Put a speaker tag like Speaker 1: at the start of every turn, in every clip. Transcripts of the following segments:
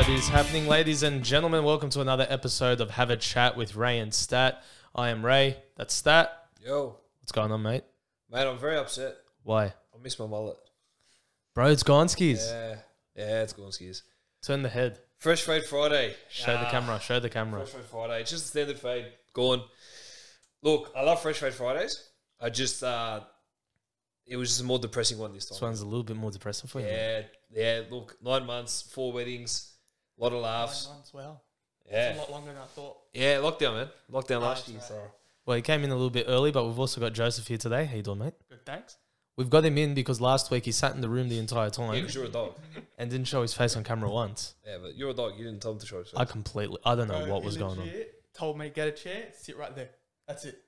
Speaker 1: What is happening, ladies and gentlemen? Welcome to another episode of Have a Chat with Ray and Stat. I am Ray. That's Stat.
Speaker 2: Yo.
Speaker 1: What's going on, mate?
Speaker 2: Mate, I'm very upset.
Speaker 1: Why?
Speaker 2: I miss my mullet.
Speaker 1: Bro, it's gone skis.
Speaker 2: Yeah, it's gone skis.
Speaker 1: Turn the head.
Speaker 2: Fresh Fade Friday.
Speaker 1: Show the camera. Show the camera.
Speaker 2: Fresh Fade Friday. It's just a standard fade. Gone. Look, I love Fresh Fade Fridays. I just, it was just a more depressing one this time.
Speaker 1: This one's a little bit more depressing for you.
Speaker 2: Yeah. Look, 9 months, 4 weddings, a lot of laughs.
Speaker 3: 9 months, wow.
Speaker 2: Yeah.
Speaker 3: It's a lot longer than I thought.
Speaker 2: Yeah, lockdown, man. Lockdown last
Speaker 3: that's
Speaker 2: year.
Speaker 3: right.
Speaker 2: So.
Speaker 1: Well, he came in a little bit early, but we've also got Joseph here today. How you doing, mate?
Speaker 3: Good, thanks.
Speaker 1: We've got him in because last week he sat in the room the entire
Speaker 2: Yeah,
Speaker 1: time
Speaker 2: because you're a dog.
Speaker 1: and didn't show his face on camera once.
Speaker 2: Yeah, but you're a dog. You didn't tell him to show his face.
Speaker 1: I don't know
Speaker 3: Bro,
Speaker 1: what
Speaker 3: he
Speaker 1: was going on.
Speaker 3: legit told me, get a chair, sit right there. That's it.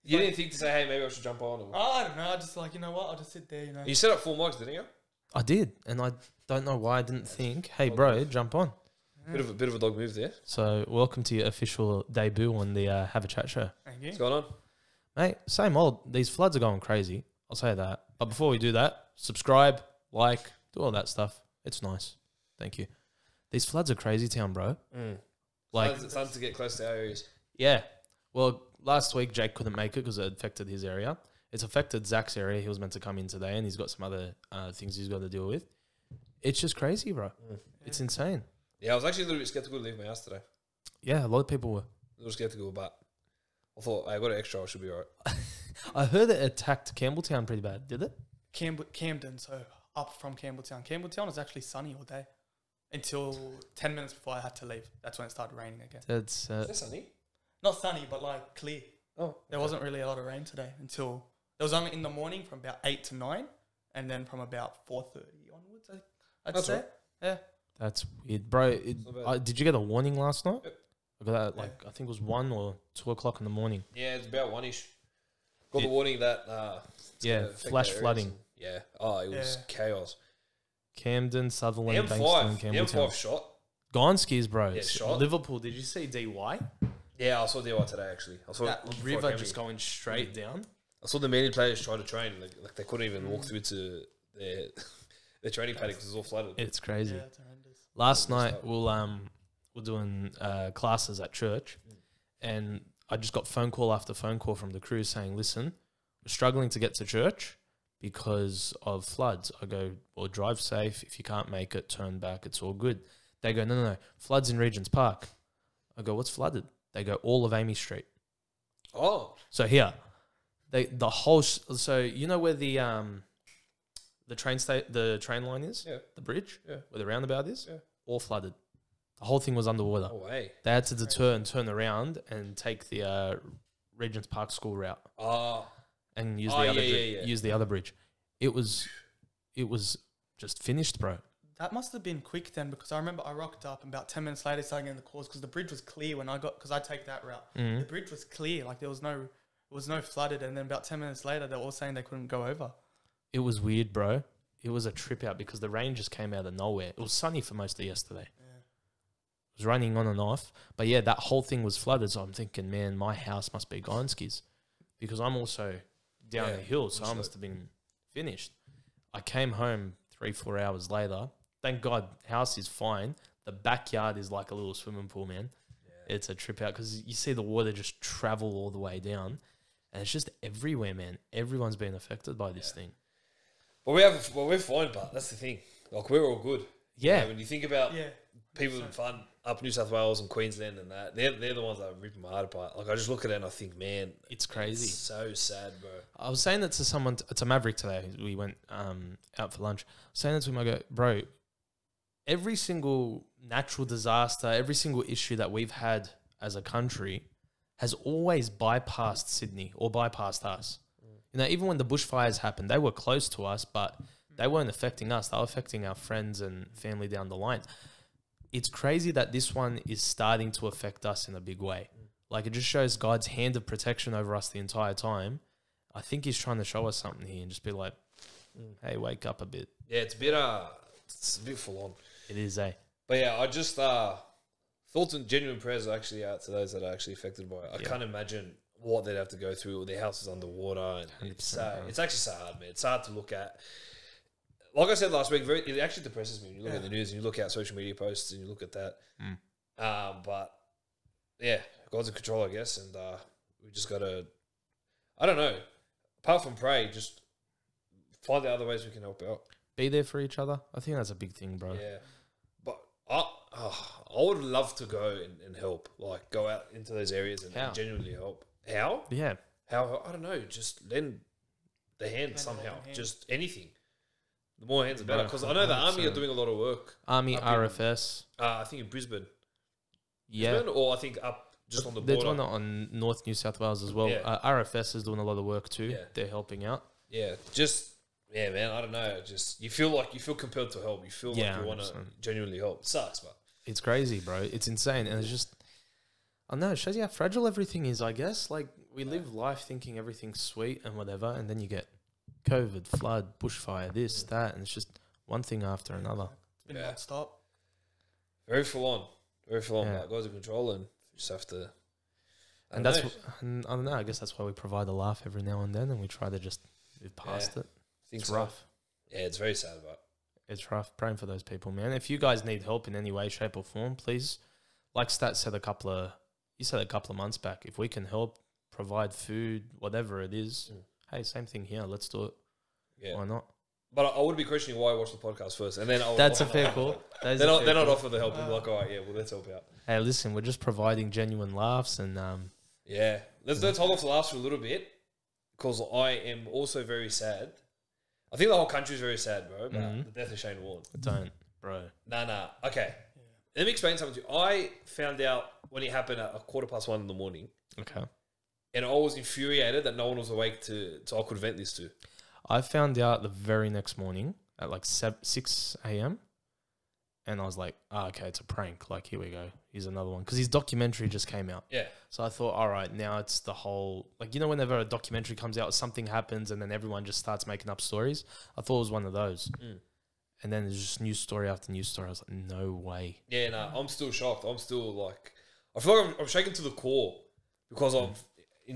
Speaker 2: You didn't think to say, hey, maybe I should jump on? Or...
Speaker 3: I don't know. I just like, you know what? I'll just sit there, you know.
Speaker 2: You set up 4 mics, didn't you?
Speaker 1: I did, and I don't know why I didn't think, hey, bro, jump on.
Speaker 2: Bit of a dog move there.
Speaker 1: So welcome to your official debut on the Have a Chat show.
Speaker 3: Thank you.
Speaker 2: What's going on?
Speaker 1: Mate, same old. These floods are going crazy. I'll say that. But before we do that, subscribe, like, do all that stuff. It's nice. Thank you. These floods are crazy town, bro. Like,
Speaker 2: It's starting to get close to our areas.
Speaker 1: yeah. Well, last week Jake couldn't make it because it affected his area. It's affected Zach's area. He was meant to come in today and he's got some other things he's got to deal with. It's just crazy, bro. It's insane.
Speaker 2: Yeah, I was actually a little bit skeptical to leave my house today.
Speaker 1: Yeah, a lot of people were.
Speaker 2: A little skeptical, but I thought, I got an extra, I should be all right.
Speaker 1: I heard it attacked Campbelltown pretty bad. Did it?
Speaker 3: Camden, so up from Campbelltown. Campbelltown was actually sunny all day until 10 minutes before I had to leave. That's when it started raining again.
Speaker 1: That's
Speaker 2: Is that sunny?
Speaker 3: Not sunny, but like clear.
Speaker 2: Oh.
Speaker 3: There wasn't really a lot of rain today until... There was only in the morning from about 8 to 9 and then from about 4:30 onwards, I'd
Speaker 2: That's
Speaker 3: say.
Speaker 2: right.
Speaker 3: Yeah.
Speaker 1: That's weird, bro.
Speaker 2: not bad.
Speaker 1: Did you get a warning last night?
Speaker 2: Yep.
Speaker 1: I got that I think it was 1 or 2 o'clock in the morning.
Speaker 2: Yeah, it's about 1-ish. Got
Speaker 1: Yeah.
Speaker 2: the warning that... it's
Speaker 1: Yeah,
Speaker 2: gonna affect
Speaker 1: flash
Speaker 2: our areas
Speaker 1: flooding.
Speaker 2: and- yeah. Oh, it was chaos.
Speaker 1: Camden, Sutherland,
Speaker 2: The
Speaker 1: Bankston,
Speaker 2: M5
Speaker 1: Campbelltown.
Speaker 2: shot.
Speaker 1: Gonskis, bro.
Speaker 2: Yeah, shot.
Speaker 1: Liverpool, did you see DY?
Speaker 2: Yeah, I saw DIY today, actually. I saw
Speaker 1: That
Speaker 2: it before I
Speaker 1: river
Speaker 2: came
Speaker 1: just
Speaker 2: here.
Speaker 1: going straight down.
Speaker 2: I saw the Manly players try to train. Like they couldn't even walk through to their training paddock because it was all flooded.
Speaker 1: It's crazy.
Speaker 3: Yeah, it's horrendous.
Speaker 1: Last night, we're doing classes at church, and I just got phone call after phone call from the crew saying, listen, we're struggling to get to church because of floods. I go, well, drive safe. If you can't make it, turn back. It's all good. They go, no. Floods in Regent's Park. I go, what's flooded? They go, all of Amy Street.
Speaker 2: Oh.
Speaker 1: So here, the whole. So you know where the train line is?
Speaker 2: Yeah.
Speaker 1: The bridge?
Speaker 2: Yeah.
Speaker 1: Where the roundabout is?
Speaker 2: Yeah.
Speaker 1: All flooded. The whole thing was underwater.
Speaker 2: No way.
Speaker 1: They had to deter and turn around and take the Regent's Park School route
Speaker 2: Oh.
Speaker 1: and use
Speaker 2: Oh,
Speaker 1: the other
Speaker 2: yeah.
Speaker 1: use the other bridge. It was just finished, bro.
Speaker 3: That must have been quick then, because I remember I rocked up and about 10 minutes later starting getting the calls because the bridge was clear when I got, because I take that route.
Speaker 1: Mm-hmm.
Speaker 3: The bridge was clear, like it was no flooded, and then about 10 minutes later they were all saying they couldn't go over.
Speaker 1: It was weird, bro. It was a trip out because the rain just came out of nowhere. It was sunny for most of yesterday.
Speaker 3: Yeah.
Speaker 1: It was raining on and off. But yeah, that whole thing was flooded. So I'm thinking, man, my house must be Gonskis because I'm also down the hill. So I must have been finished. I came home 3-4 hours later. Thank God, house is fine. The backyard is like a little swimming pool, man. Yeah. It's a trip out because you see the water just travel all the way down. And it's just everywhere, man. Everyone's been affected by this thing.
Speaker 2: But we're fine, but that's the thing. Like, we're all good.
Speaker 1: Yeah.
Speaker 2: You know, when you think about
Speaker 3: Yeah.
Speaker 2: people in fun up New South Wales and Queensland and that, they're the ones that are ripping my heart apart. Like, I just look at it and I think, man,
Speaker 1: It's crazy.
Speaker 2: It's so sad, bro.
Speaker 1: I was saying that to someone, to Maverick today. We went out for lunch. I was saying that to him, I go, bro, every single natural disaster, every single issue that we've had as a country has always bypassed Sydney or bypassed us. You know, even when the bushfires happened, they were close to us, but they weren't affecting us. They were affecting our friends and family down the line. It's crazy that this one is starting to affect us in a big way. Like, it just shows God's hand of protection over us the entire time. I think he's trying to show us something here and just be like, hey, wake up a bit.
Speaker 2: Yeah, it's a bit full on.
Speaker 1: It is, eh?
Speaker 2: But yeah, I just thoughts and genuine prayers are actually out to those that are actually affected by it. I can't imagine what they'd have to go through. Their house is underwater. And it's actually so hard, man. It's hard to look at. like I said last week, it actually depresses me when you look at the news and you look at social media posts and you look at that. But yeah, God's in control, I guess, and we just got to, I don't know, apart from pray, just find out other ways we can help out.
Speaker 1: Be there for each other. I think that's a big thing, bro.
Speaker 2: Yeah. But I would love to go and help, like go out into those areas and genuinely help. How?
Speaker 1: Yeah.
Speaker 2: How? I don't know. Just lend the hand somehow. Just anything. The more hands, the better. Because I know the Army are doing a lot of work.
Speaker 1: Army, RFS.
Speaker 2: I think in Brisbane.
Speaker 1: Yeah.
Speaker 2: Brisbane, or I think up just on the border.
Speaker 1: They're doing it on North New South Wales as well.
Speaker 2: Yeah.
Speaker 1: RFS is doing a lot of work too.
Speaker 2: Yeah.
Speaker 1: They're helping out.
Speaker 2: Yeah. Yeah, man. I don't know. Just you feel compelled to help. You feel like you want to genuinely help. It sucks, but
Speaker 1: it's crazy, bro. It's insane, and it's just I don't know. It shows you how fragile everything is. I guess like we live life thinking everything's sweet and whatever, and then you get COVID, flood, bushfire, this, that, and it's just one thing after another.
Speaker 3: It's been non-stop.
Speaker 2: Very full on. Very full on.
Speaker 1: Yeah.
Speaker 2: Like, guys are controlling. You just have to.
Speaker 1: And that's and I don't know. I guess that's why we provide a laugh every now and then, and we try to just move past it. It's rough.
Speaker 2: Yeah, it's very sad, but
Speaker 1: it's rough. Praying for those people, man. If you guys need help in any way, shape, or form, please, like Stat said you said a couple of months back, if we can help provide food, whatever it is, hey, same thing here. Let's do it. Yeah, why not?
Speaker 2: But I would be questioning why I watched the podcast first, and then
Speaker 1: that's a fair call.
Speaker 2: Then I'd offer the help and be like, all right, yeah, well, let's help out.
Speaker 1: Hey, listen, we're just providing genuine laughs and
Speaker 2: yeah. Let's hold off the laughs for a little bit because I am also very sad. I think the whole country is very sad, bro, about the death of Shane Warne.
Speaker 1: Don't, bro.
Speaker 2: Nah. Okay. Let me explain something to you. I found out when it happened at 1:15 in the morning.
Speaker 1: Okay.
Speaker 2: And I was infuriated that no one was awake so I could vent this to.
Speaker 1: I found out the very next morning at like 6 a.m. And I was like, okay, it's a prank. Like, here we go. Here's another one. Because his documentary just came out.
Speaker 2: Yeah.
Speaker 1: So I thought, all right, now it's the whole... Like, you know, whenever a documentary comes out, something happens and then everyone just starts making up stories. I thought it was one of those. And then there's just news story after news story. I was like, no way.
Speaker 2: Yeah, no, I'm still shocked. I'm still like... I feel like I'm shaken to the core because of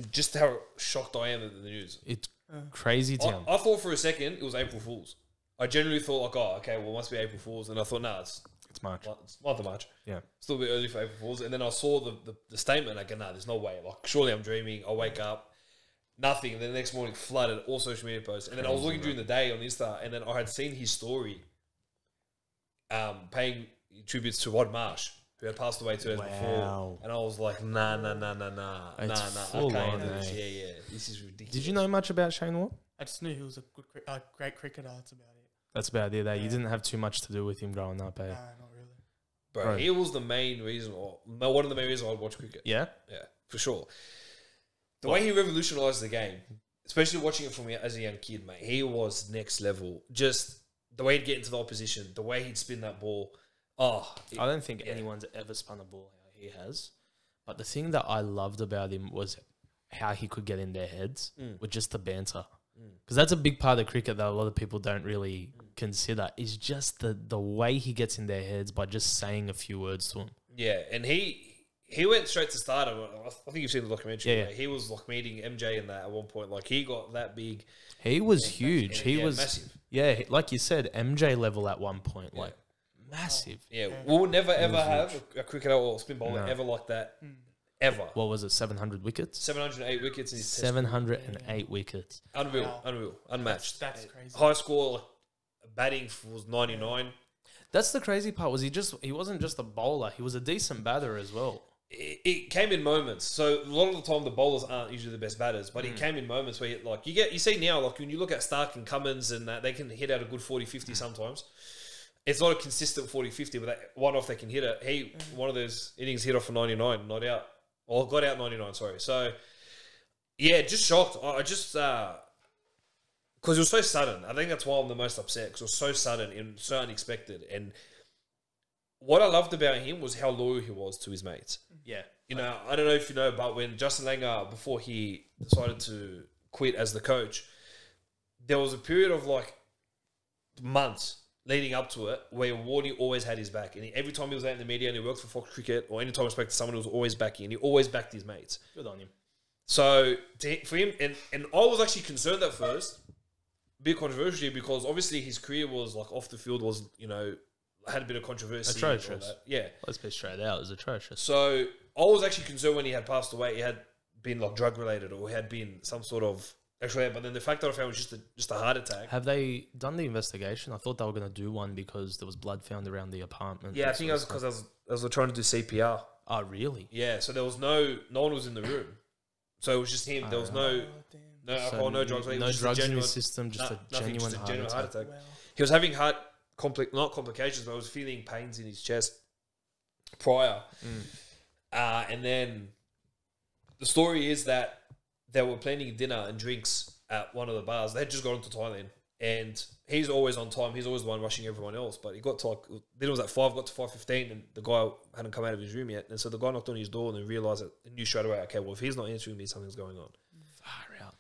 Speaker 2: just how shocked I am at the news.
Speaker 1: It's crazy town.
Speaker 2: I thought for a second it was April Fool's. I genuinely thought like, oh, okay, well, it must be April Fool's. And I thought, nah, it's
Speaker 1: March.
Speaker 2: It's month of March.
Speaker 1: Yeah.
Speaker 2: Still a bit early for April Fool's. And then I saw the statement. Like, nah, there's no way. Like, surely I'm dreaming. I wake up, nothing. And then the next morning, flooded all social media posts. And then I was looking during the day on Insta, and then I had seen his story paying tributes to Rod Marsh, who had passed away 2 days before. And I was like, nah.
Speaker 1: Full
Speaker 2: I
Speaker 1: on,
Speaker 2: can't do this. Yeah. This is ridiculous.
Speaker 1: Did you know much about Shane Warne?
Speaker 3: I just knew he was a great cricketer. That's about it.
Speaker 1: That's about it. You didn't have too much to do with him growing up, eh?
Speaker 3: Nah, not really.
Speaker 2: Bro, he was the main reason, or one of the main reasons I'd watch cricket.
Speaker 1: Yeah?
Speaker 2: Yeah, for sure. The way he revolutionised the game, especially watching it from as a young kid, mate, he was next level. Just the way he'd get into the opposition, the way he'd spin that ball. I
Speaker 1: don't think anyone's ever spun a ball how he has. But the thing that I loved about him was how he could get in their heads with just the banter. Because that's a big part of cricket that a lot of people don't really consider, is just the way he gets in their heads by just saying a few words to them.
Speaker 2: Yeah, and he went straight to stardom. I think you've seen the documentary.
Speaker 1: Yeah.
Speaker 2: He was like meeting MJ in that at one point. Like, he got that big.
Speaker 1: He was huge. He was
Speaker 2: massive.
Speaker 1: Yeah, like you said, MJ level at one point. Like, massive.
Speaker 2: Yeah, we'll never ever have a cricketer or spin bowler ever like that. Ever.
Speaker 1: What was it, 700 wickets?
Speaker 2: 708 wickets in his
Speaker 1: 708 wickets.
Speaker 2: Unreal. Unmatched.
Speaker 3: That's crazy.
Speaker 2: High score, like, batting was 99.
Speaker 1: That's the crazy part, was he wasn't just a bowler, he was a decent batter as well.
Speaker 2: It came in moments. So a lot of the time the bowlers aren't usually the best batters, but it came in moments where you see now, like when you look at Stark and Cummins and that, they can hit out a good 40-50 sometimes. It's not a consistent 40-50, but one off they can hit it. One of those innings hit off for 99, not out. Or got out 99, sorry. So, yeah, just shocked. I just... Because it was so sudden. I think that's why I'm the most upset, because it was so sudden and so unexpected. And what I loved about him was how loyal he was to his mates.
Speaker 1: Yeah.
Speaker 2: You know, I don't know if you know, but when Justin Langer, before he decided to quit as the coach, there was a period of like months leading up to it where Warnie always had his back. And every time he was out in the media and he worked for Fox Cricket, or any time I spoke to someone, he was always backing, and he always backed his mates.
Speaker 1: Good on him.
Speaker 2: So for him, and I was actually concerned at first bit controversial because obviously his career was like off the field was, you know, had a bit of controversy.
Speaker 1: Atrocious.
Speaker 2: Yeah.
Speaker 1: Let's be straight out. It was atrocious.
Speaker 2: So I was actually concerned when he had passed away. He had been like drug related or he had been some sort of actually. But then the fact that I found was just a heart attack.
Speaker 1: Have they done the investigation? I thought they were going to do one because there was blood found around the apartment.
Speaker 2: Yeah, I think it was because I was trying to do CPR.
Speaker 1: Oh, really?
Speaker 2: Yeah, so there was no one was in the room, so it was just him. There was no alcohol, no drugs.
Speaker 1: No drugs in his system, just a genuine heart attack.
Speaker 3: Wow.
Speaker 2: He was having not complications, but I was feeling pains in his chest prior. And then the story is that they were planning dinner and drinks at one of the bars. They had just gone to Thailand, and he's always on time. He's always the one rushing everyone else. But he got to like dinner was at 5, got to 5:15, and the guy hadn't come out of his room yet. And so the guy knocked on his door and then realized it and knew straight away, okay, well if he's not answering me, something's going on.
Speaker 1: Far out.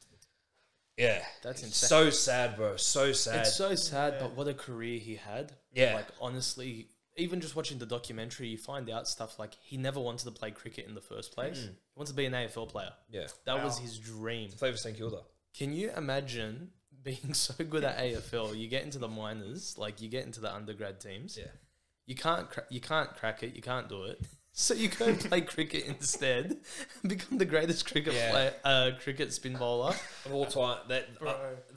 Speaker 2: Yeah,
Speaker 1: That's
Speaker 2: insane.
Speaker 1: insane.
Speaker 2: So sad, bro. So sad.
Speaker 1: It's so sad, but what a career he had.
Speaker 2: Yeah.
Speaker 1: Like, honestly, even just watching the documentary, you find out stuff like he never wanted to play cricket in the first place. He wanted to be an AFL player.
Speaker 2: Yeah,
Speaker 1: That was his dream.
Speaker 2: Play for St Kilda.
Speaker 1: Can you imagine being so good at AFL? You get into the minors, like you get into the undergrad teams.
Speaker 2: Yeah,
Speaker 1: You can't crack it. You can't do it. So you go and play cricket instead, and become the greatest cricket cricket spin bowler.
Speaker 2: of all time. That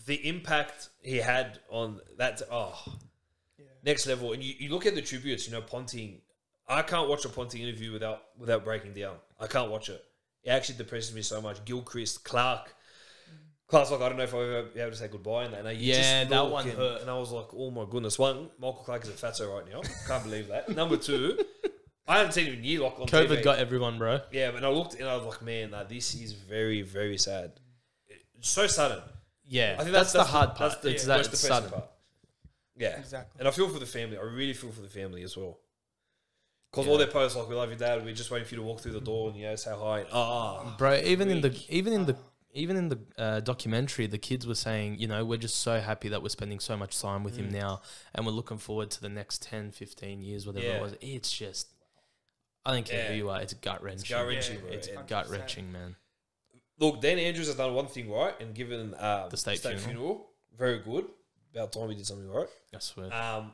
Speaker 2: the impact he had on that. Next level. And you look at the tributes. You know, Ponting. I can't watch a Ponting interview without breaking down. I can't watch it. It actually depresses me so much. Gilchrist, Clark. Clark's like, I don't know if I'll ever be able to say goodbye. And
Speaker 1: that one hurt.
Speaker 2: And I was like, oh my goodness. One, Michael Clark is a fatso right now. Can't believe that. Number two, I haven't seen him in a year. Like on
Speaker 1: COVID
Speaker 2: TV.
Speaker 1: got everyone, bro.
Speaker 2: Yeah, but I looked and I was like, man, this is very, very sad. It's so sudden.
Speaker 1: Yeah,
Speaker 2: I think
Speaker 1: that's the hard part.
Speaker 2: That's the
Speaker 1: It's
Speaker 2: most
Speaker 1: it's
Speaker 2: depressing
Speaker 1: sudden.
Speaker 2: part. Yeah,
Speaker 3: Exactly.
Speaker 2: and I feel for the family. I really feel for the family as well. Because all their posts like, "We love you, Dad. We're just waiting for you to walk through the door and say hi."
Speaker 1: Bro, even in the documentary, the kids were saying, you know, we're just so happy that we're spending so much time with him now, and we're looking forward to the next 10, 15 years, whatever it was. It's just, I don't care who you are. It's gut wrenching.
Speaker 2: It's gut wrenching, bro.
Speaker 1: It's
Speaker 2: Yeah.
Speaker 1: gut wrenching, man.
Speaker 2: Look, Dan Andrews has done one thing right and given
Speaker 1: The state
Speaker 2: funeral. Very good. About time he did something right.
Speaker 1: I swear.
Speaker 2: I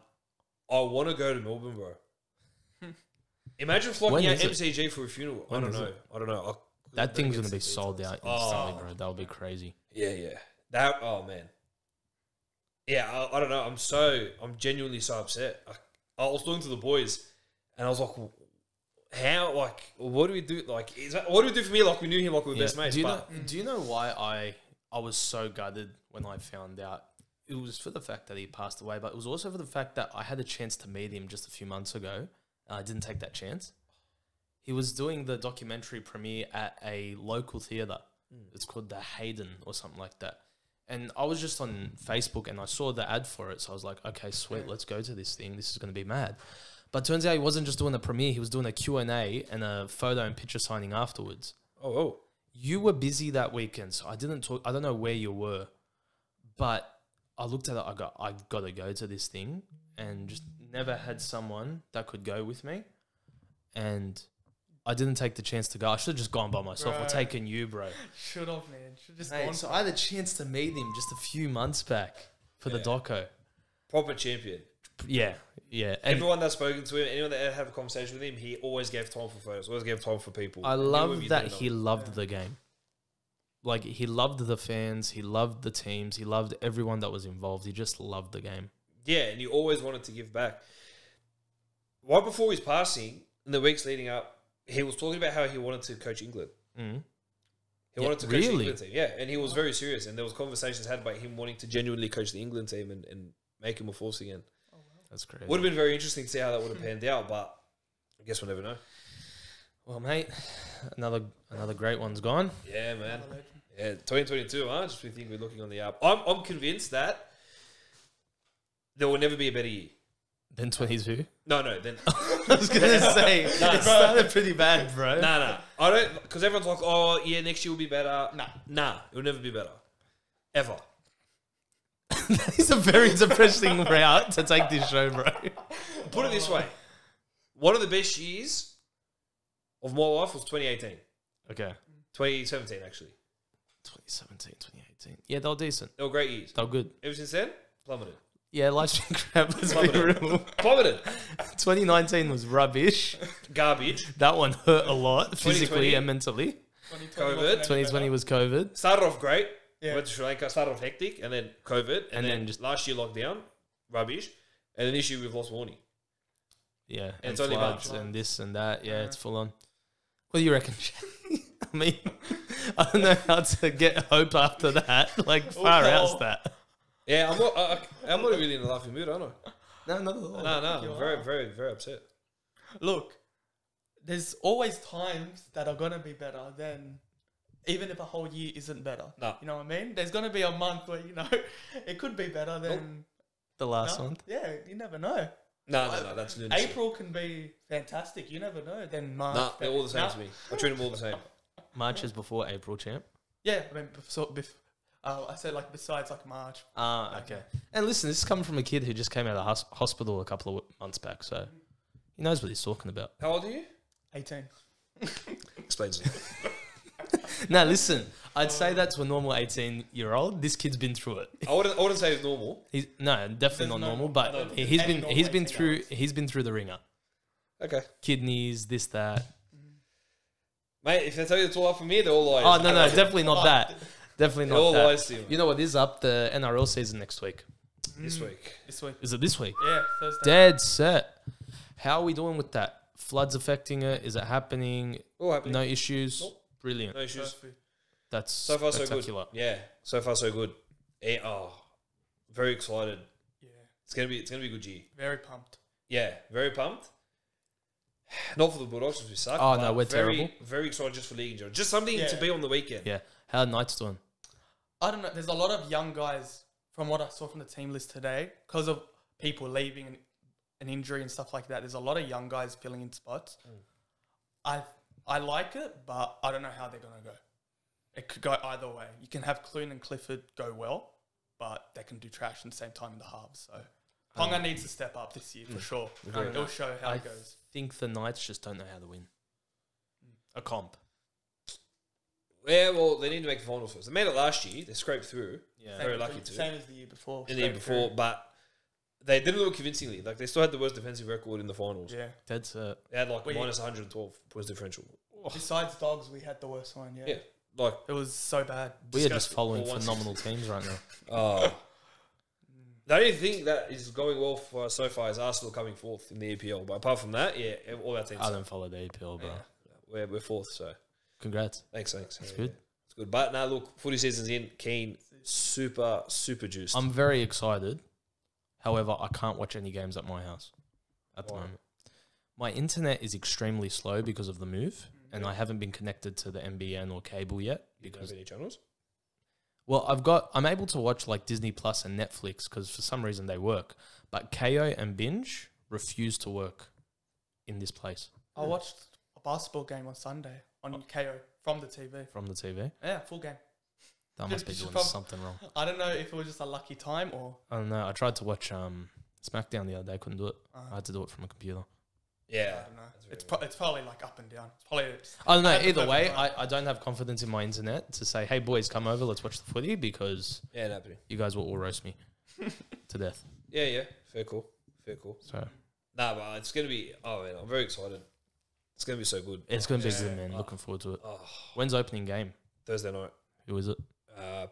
Speaker 2: want to go to Melbourne, bro. Imagine
Speaker 1: When
Speaker 2: flocking out
Speaker 1: is it?
Speaker 2: MCG for a funeral.
Speaker 1: When
Speaker 2: I
Speaker 1: is
Speaker 2: don't know.
Speaker 1: That thing's going to be sold out instantly, bro. That would be crazy.
Speaker 2: Yeah. Man. Yeah, I don't know. I'm genuinely so upset. I was talking to the boys and I was like, how, like, what do we do? Like, what do we do for me? Like, we knew him like we were best mates.
Speaker 1: Do you know why I was so gutted when I found out? It was for the fact that he passed away, but it was also for the fact that I had a chance to meet him just a few months ago. I didn't take that chance. He was doing the documentary premiere at a local theatre. It's called The Hayden or something like that. And I was just on Facebook and I saw the ad for it. So I was like, okay, sweet, let's go to this thing. This is going to be mad. But turns out he wasn't just doing the premiere. He was doing a Q&A and a photo and picture signing afterwards.
Speaker 2: Oh.
Speaker 1: You were busy that weekend, so I didn't talk. I don't know where you were. But I looked at it. I got to go to this thing, and just never had someone that could go with me, and I didn't take the chance to go. I should have just gone by myself or taken you, bro.
Speaker 3: Should have, man. Should just
Speaker 1: Hey,
Speaker 3: gone.
Speaker 1: so I had a chance to meet him just a few months back for the doco.
Speaker 2: Proper champion.
Speaker 1: Yeah. And
Speaker 2: Everyone that's spoken to him, anyone that had a conversation with him, he always gave time for photos, always gave time for people.
Speaker 1: I love that he loved the game. Like, he loved the fans, he loved the teams, he loved everyone that was involved. He just loved the game.
Speaker 2: Yeah, and he always wanted to give back. Right before his passing, in the weeks leading up, he was talking about how he wanted to coach England. He wanted to coach the England team. Yeah, and he was very serious. And there was conversations had about him wanting to genuinely coach the England team and make him a force again.
Speaker 1: That's crazy.
Speaker 2: Would have been very interesting to see how that would have panned out, but I guess we'll never know.
Speaker 1: Well, mate, another great one's gone.
Speaker 2: Yeah, man. Yeah, 2022, huh? Just we think we're looking on the up. I'm convinced that there will never be a better year.
Speaker 1: Then 22?
Speaker 2: No. Then
Speaker 1: I was going to say, it started pretty bad, bro.
Speaker 2: Nah. I don't, because everyone's like, oh, yeah, next year will be better. Nah, it will never be better. Ever.
Speaker 1: That is a very depressing route to take this show, bro.
Speaker 2: Put it this way. One of the best years of my life was 2018.
Speaker 1: Okay.
Speaker 2: 2017, actually.
Speaker 1: 2017, 2018. Yeah, they were decent.
Speaker 2: They were great years.
Speaker 1: They were good.
Speaker 2: Ever since then, plummeted.
Speaker 1: Yeah, live stream crap was been real.
Speaker 2: Plummeted.
Speaker 1: 2019 was rubbish.
Speaker 2: Garbage.
Speaker 1: That one hurt a lot,
Speaker 2: 2020.
Speaker 1: physically and mentally.
Speaker 2: 2020
Speaker 1: 2020 was COVID.
Speaker 2: Started off great.
Speaker 3: Yeah.
Speaker 2: Went to Sri Lanka, started off hectic, and then COVID, and then
Speaker 1: just
Speaker 2: last year lockdown, rubbish, and then this year we've lost Warnie.
Speaker 1: Yeah,
Speaker 2: And it's
Speaker 1: and
Speaker 2: only
Speaker 1: floods
Speaker 2: March.
Speaker 1: and this and that. Yeah, it's full on. What do you reckon? I mean, I don't know how to get hope after that. Like, far out's that.
Speaker 2: Yeah, I'm not really in a laughing mood, aren't I?
Speaker 1: No,
Speaker 2: No, I'm very, very, very upset.
Speaker 3: Look, there's always times that are gonna be better than, even if a whole year isn't better.
Speaker 2: No.
Speaker 3: You know what I mean? There's gonna be a month where it could be better than
Speaker 1: The last one.
Speaker 3: Yeah, you never know.
Speaker 2: No, that's lunacy.
Speaker 3: April can be fantastic. You never know. Then March.
Speaker 2: No, they're all the same to me. I treat them all the same.
Speaker 1: March is before April, champ.
Speaker 3: Yeah, I mean, I said like besides like March.
Speaker 1: Ah, okay. And listen, this is coming from a kid who just came out of hospital a couple of months back, so he knows what he's talking about.
Speaker 2: How old are you?
Speaker 3: 18.
Speaker 2: Explains it.
Speaker 1: Now, listen, I'd say that to a normal 18-year-old. This kid's been through it.
Speaker 2: I wouldn't say it's normal.
Speaker 1: He's definitely
Speaker 3: There's
Speaker 1: not
Speaker 3: no-
Speaker 1: normal, but
Speaker 3: no-
Speaker 1: he's
Speaker 3: any
Speaker 1: been
Speaker 3: normal
Speaker 1: he's been
Speaker 3: 18
Speaker 1: through
Speaker 3: year-olds.
Speaker 1: he's been through the ringer.
Speaker 2: Okay.
Speaker 1: Kidneys, this, that.
Speaker 2: Mate, if they tell you it's all up for me, they're all liars.
Speaker 1: Oh no, definitely not that. Definitely
Speaker 2: They're all
Speaker 1: not that.
Speaker 2: lies to you.
Speaker 1: You know what is up? The NRL season next week.
Speaker 2: This week.
Speaker 3: This week.
Speaker 1: Is it this week?
Speaker 3: Yeah, Thursday.
Speaker 1: Dead set. How are we doing with that? Floods affecting it? Is it happening?
Speaker 2: All happening.
Speaker 1: No issues.
Speaker 2: Nope.
Speaker 1: Brilliant.
Speaker 2: No issues.
Speaker 3: Perfect.
Speaker 1: That's
Speaker 2: So far, so
Speaker 1: spectacular.
Speaker 2: good. Yeah, so far, so good. Very excited.
Speaker 3: Yeah,
Speaker 2: It's gonna be a good year.
Speaker 3: very pumped.
Speaker 2: Yeah, very pumped. Not for the Bulldogs because we suck.
Speaker 1: Oh, no,
Speaker 2: but
Speaker 1: we're
Speaker 2: very,
Speaker 1: terrible.
Speaker 2: Very excited just for league enjoy. Just something
Speaker 3: Yeah.
Speaker 2: to be on the weekend.
Speaker 1: Yeah. How are Knights doing?
Speaker 3: I don't know. There's a lot of young guys from what I saw from the team list today because of people leaving and an injury and stuff like that. There's a lot of young guys filling in spots. I like it, but I don't know how they're gonna go. It could go either way. You can have Clune and Clifford go well, but they can do trash at the same time in the halves. So Ponga needs to step up this year for sure.
Speaker 2: Agreed.
Speaker 3: It'll show how
Speaker 1: I
Speaker 3: it goes.
Speaker 1: think the Knights just don't know how to win a comp.
Speaker 2: Yeah, well, they need to make the finals first. They made it last year. They scraped through.
Speaker 1: Yeah.
Speaker 2: Very lucky to.
Speaker 3: Same as the year before.
Speaker 2: In the year before, but they didn't look convincingly. Like, they still had the worst defensive record in the finals.
Speaker 3: Yeah.
Speaker 1: That's
Speaker 2: They had, like,
Speaker 3: Wait.
Speaker 2: minus 112 points differential.
Speaker 3: Besides Dogs, we had the worst one.
Speaker 2: Yeah. Like,
Speaker 3: It was so bad.
Speaker 1: we are just
Speaker 2: disgusting.
Speaker 1: following
Speaker 2: Or 160.
Speaker 1: phenomenal teams right now.
Speaker 2: The only thing that is going well for us so far is Arsenal coming fourth in the EPL. But apart from that, yeah, all our teams.
Speaker 1: I don't follow the APL, bro.
Speaker 2: Yeah, we're fourth, so
Speaker 1: Congrats.
Speaker 2: thanks.
Speaker 1: That's
Speaker 2: Yeah,
Speaker 1: good.
Speaker 2: yeah. It's good. But now, look, footy season's in. Keen, super juiced.
Speaker 1: I'm very excited. However, I can't watch any games at my house at the
Speaker 2: Why?
Speaker 1: moment. My internet is extremely slow because of the move, and I haven't been connected to the NBN or cable yet.
Speaker 2: Because any channels.
Speaker 1: Well, I'm able to watch like Disney Plus and Netflix because for some reason they work, but KO and Binge refuse to work in this place
Speaker 3: I watched a basketball game on Sunday on KO from the TV.
Speaker 1: from the TV.
Speaker 3: Yeah, full game.
Speaker 1: That must be
Speaker 3: Just
Speaker 1: doing
Speaker 3: from-
Speaker 1: something wrong.
Speaker 3: I don't know if it was just a lucky time or.
Speaker 1: I don't know. I tried to watch SmackDown the other day, couldn't do it. I had to do it from a computer.
Speaker 3: I
Speaker 2: Yeah.
Speaker 3: don't know. It's probably like up and down. It's probably.
Speaker 1: I don't know.
Speaker 3: I have to
Speaker 1: Either
Speaker 3: go
Speaker 1: way,
Speaker 3: for it.
Speaker 1: I don't have confidence in my internet to say, hey, boys, come over, let's watch the footy because
Speaker 2: Yeah, happening.
Speaker 1: you guys will all roast me to death.
Speaker 2: Yeah. Fair call.
Speaker 1: So
Speaker 2: Nah, but it's going to be... Oh, man, I'm very excited. It's going to be so good.
Speaker 1: it's going to be
Speaker 3: Yeah.
Speaker 1: good, man. Looking forward to it.
Speaker 2: Oh,
Speaker 1: When's opening game?
Speaker 2: Thursday night.
Speaker 1: Who is it?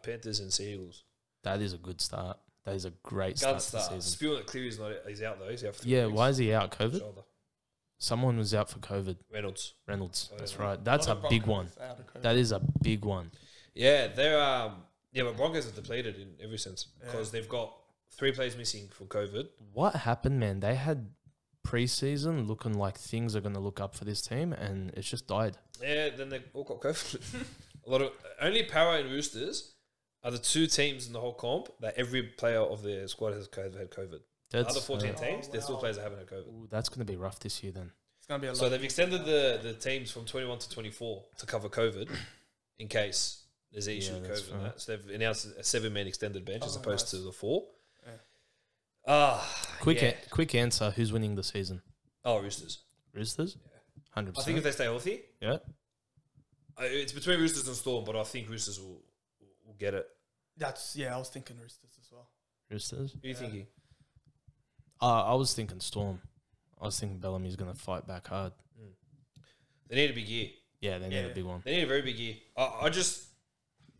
Speaker 2: Panthers and Seagulls.
Speaker 1: That is a good start. That is a great
Speaker 2: Gun
Speaker 1: start to the
Speaker 2: start.
Speaker 1: season.
Speaker 2: Spewing that Cleary's not... He's out, though. He's out for 3
Speaker 1: Yeah,
Speaker 2: weeks.
Speaker 1: why is he out? COVID?
Speaker 2: Shoulder.
Speaker 1: Someone was out for COVID.
Speaker 2: Reynolds.
Speaker 1: Reynolds.
Speaker 2: Oh,
Speaker 1: That's
Speaker 2: yeah.
Speaker 1: right. That's a
Speaker 3: lot of
Speaker 1: big one.
Speaker 3: Broncos out of COVID.
Speaker 1: That is a big one.
Speaker 2: Yeah, they're... Yeah, but Broncos are depleted in every sense
Speaker 3: Yeah.
Speaker 2: because they've got 3 players missing from COVID.
Speaker 1: What happened, man? They had preseason looking like things are going to look up for this team, and it's just died.
Speaker 2: Yeah, then they all got COVID. Only Para and Roosters are the 2 teams in the whole comp that every player of their squad has had COVID. The
Speaker 1: That's,
Speaker 2: other 14
Speaker 3: Oh,
Speaker 2: teams, there's still
Speaker 3: wow.
Speaker 2: players that haven't had COVID.
Speaker 1: ooh, that's going to be rough this year then.
Speaker 3: It's gonna be a
Speaker 2: So
Speaker 3: lot.
Speaker 2: they've extended the teams from 21 to 24 to cover COVID in case there's an issue
Speaker 1: Yeah,
Speaker 2: with
Speaker 1: that's
Speaker 2: COVID.
Speaker 1: fair.
Speaker 2: And that. So they've announced a 7-man extended bench as
Speaker 3: Oh,
Speaker 2: opposed
Speaker 3: nice.
Speaker 2: to the 4.
Speaker 3: Yeah.
Speaker 1: Quick answer. Who's winning the season?
Speaker 2: Roosters.
Speaker 1: Roosters? 100%.
Speaker 2: I think if they stay healthy,
Speaker 1: yeah.
Speaker 2: it's between Roosters and Storm, but I think Roosters will will get it.
Speaker 3: I was thinking Roosters as well.
Speaker 1: Roosters.
Speaker 2: Who are you thinking?
Speaker 1: I was thinking Storm. I was thinking Bellamy's going to fight back hard.
Speaker 2: They need a big year.
Speaker 1: Yeah, they need a big one.
Speaker 2: They need a very big year.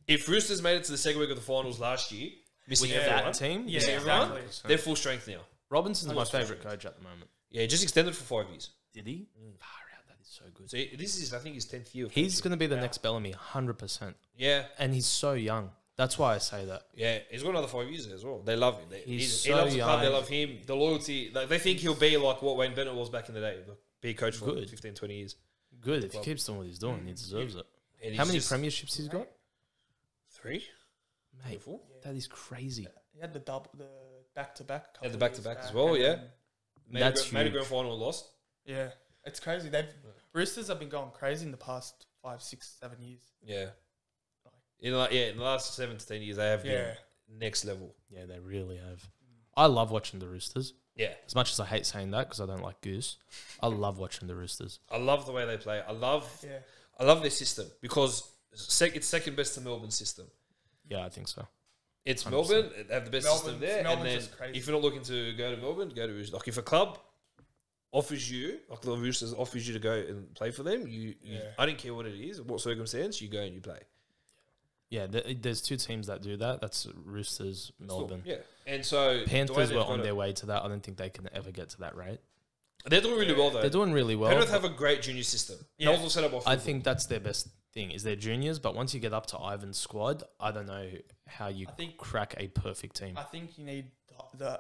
Speaker 2: If Roosters made it to the second week of the finals last year, missing everyone,
Speaker 1: that team,
Speaker 3: Yeah,
Speaker 2: missing everyone,
Speaker 3: exactly.
Speaker 2: they're full strength now.
Speaker 1: Robinson's my
Speaker 2: 100%.
Speaker 1: favourite coach at the moment.
Speaker 2: Yeah, just extended for 5 years.
Speaker 1: Did he? Far out, that is so good.
Speaker 2: So this is, I think, his 10th year.
Speaker 1: He's going to be the next Bellamy, 100%.
Speaker 2: Yeah,
Speaker 1: And he's so young. That's why I say that.
Speaker 2: yeah. He's got another 5 years as well. They love him. He
Speaker 1: so
Speaker 2: loves the club. They
Speaker 1: young.
Speaker 2: love him. The loyalty. Like, they think he'll be like what Wayne Bennett was back in the day. Like, be a coach for
Speaker 1: Good.
Speaker 2: 15, 20 years.
Speaker 1: Good. If he keeps doing what he's doing, he deserves it.
Speaker 2: And
Speaker 1: How
Speaker 2: he's
Speaker 1: many
Speaker 2: just-
Speaker 1: premierships he's got?
Speaker 2: 3?
Speaker 1: Mate,
Speaker 2: Four?
Speaker 1: that is crazy.
Speaker 3: He had the back-to-back.
Speaker 2: Had the back-to-back as well, yeah. Made
Speaker 1: That's
Speaker 2: made a
Speaker 1: huge.
Speaker 2: grand final and lost.
Speaker 3: Yeah, it's crazy. Roosters have been going crazy in the past 5, 6, 7 years.
Speaker 2: Yeah. In the last 7 to 10 years, they have been next level.
Speaker 1: Yeah, they really have. I love watching the Roosters.
Speaker 2: Yeah.
Speaker 1: As much as I hate saying that because I don't like Goose, I love watching the Roosters.
Speaker 2: I love the way they play. I love their system because it's second best to Melbourne's system.
Speaker 1: Yeah, I think so.
Speaker 2: It's
Speaker 1: 100%.
Speaker 2: Melbourne. They have the best system there.
Speaker 3: Melbourne's
Speaker 2: And then
Speaker 3: just crazy.
Speaker 2: if you're not looking to go to Melbourne, go to Roosters. Like if a club offers you, like the Roosters offers you to go and play for them, I don't care what it is, what circumstance, you go and you play.
Speaker 1: Yeah, there's two teams that do that. That's Roosters, Melbourne.
Speaker 2: Yeah. And so
Speaker 1: Panthers were on their way to that. I don't think they can ever get to that rate.
Speaker 2: They're doing really well though.
Speaker 1: They're doing really well.
Speaker 2: Penrith have a great junior system.
Speaker 3: Yeah.
Speaker 2: Yeah. Also set up off.
Speaker 1: I think that's their best thing is their juniors. But once you get up to Ivan's squad, I don't know how you crack a perfect team.
Speaker 3: I think you need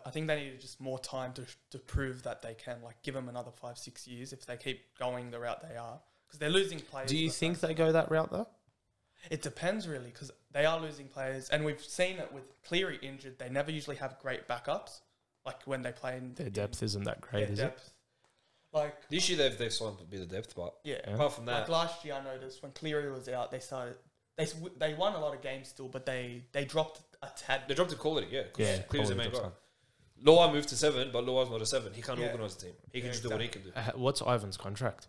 Speaker 3: I think they need just more time to prove that they can. Like give them another 5, 6 years if they keep going the route they are because they're losing players.
Speaker 1: Do you think they go that route though?
Speaker 3: It depends really because they are losing players, and we've seen it with Cleary injured. They never usually have great backups, like when they play in
Speaker 1: Their depth isn't that great, is
Speaker 3: depth. Like
Speaker 2: this year they've signed a bit of depth, but apart from that,
Speaker 3: like last year I noticed when Cleary was out, they won a lot of games still, but they dropped a tad.
Speaker 2: they dropped the quality. Yeah,
Speaker 1: Yeah,
Speaker 2: Clear's the
Speaker 1: quality
Speaker 2: main guy.
Speaker 1: drops
Speaker 2: Loa moved to 7, but Loa's not a 7. He can't
Speaker 3: Yeah.
Speaker 2: organise the team. He can
Speaker 3: Yeah,
Speaker 2: just do what he can do.
Speaker 1: down. What's Ivan's contract?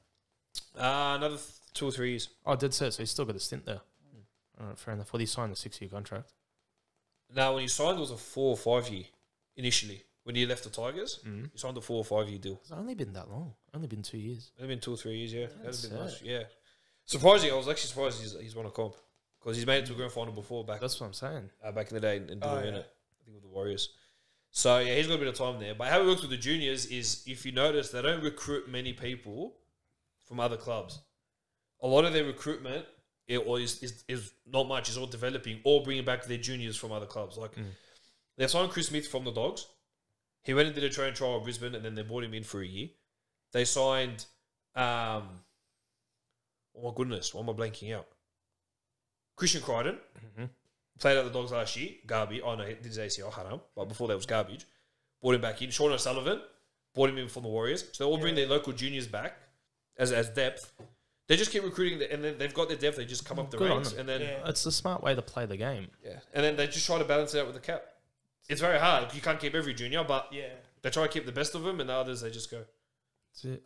Speaker 2: Another 2 or 3 years.
Speaker 1: Oh, I did say so. He's still got a stint there. All right, fair enough. Well, he signed a 6-year contract.
Speaker 2: Now, when he signed, it was a 4 or 5 year initially. When he left the Tigers, he signed a 4 or 5 year deal.
Speaker 1: It's only been that long. Only been 2 years.
Speaker 2: It's been 2 or 3 years, yeah.
Speaker 1: That's
Speaker 2: Hasn't been much,
Speaker 1: it.
Speaker 2: yeah. Surprising, I was actually surprised he's won a comp because he's made it to a grand final before back
Speaker 1: That's what I'm saying.
Speaker 2: back in the day and didn't win
Speaker 3: yeah.
Speaker 2: it. I think with the Warriors. So yeah, he's got a bit of time there. But how it works with the juniors is if you notice they don't recruit many people from other clubs. A lot of their recruitment is not much. It's all developing or bringing back their juniors from other clubs. Like they signed Chris Smith from the Dogs. He went and did a training trial at Brisbane, and then they brought him in for a year. They signed, oh my goodness, why am I blanking out? Christian Crichton played at the Dogs last year. Garbage. Oh no, he did his ACL, haram. But before that was garbage. Brought him back in. Sean O'Sullivan brought him in from the Warriors. So they all bring their local juniors back as depth. They just keep recruiting, and then they've got their depth. They just come up the
Speaker 1: Good on
Speaker 2: ranks,
Speaker 1: them.
Speaker 2: and then
Speaker 1: It's the smart way to play the game.
Speaker 2: and then they just try to balance it out with the cap. It's very hard. You can't keep every junior, but they try to keep the best of them, and the others they just go.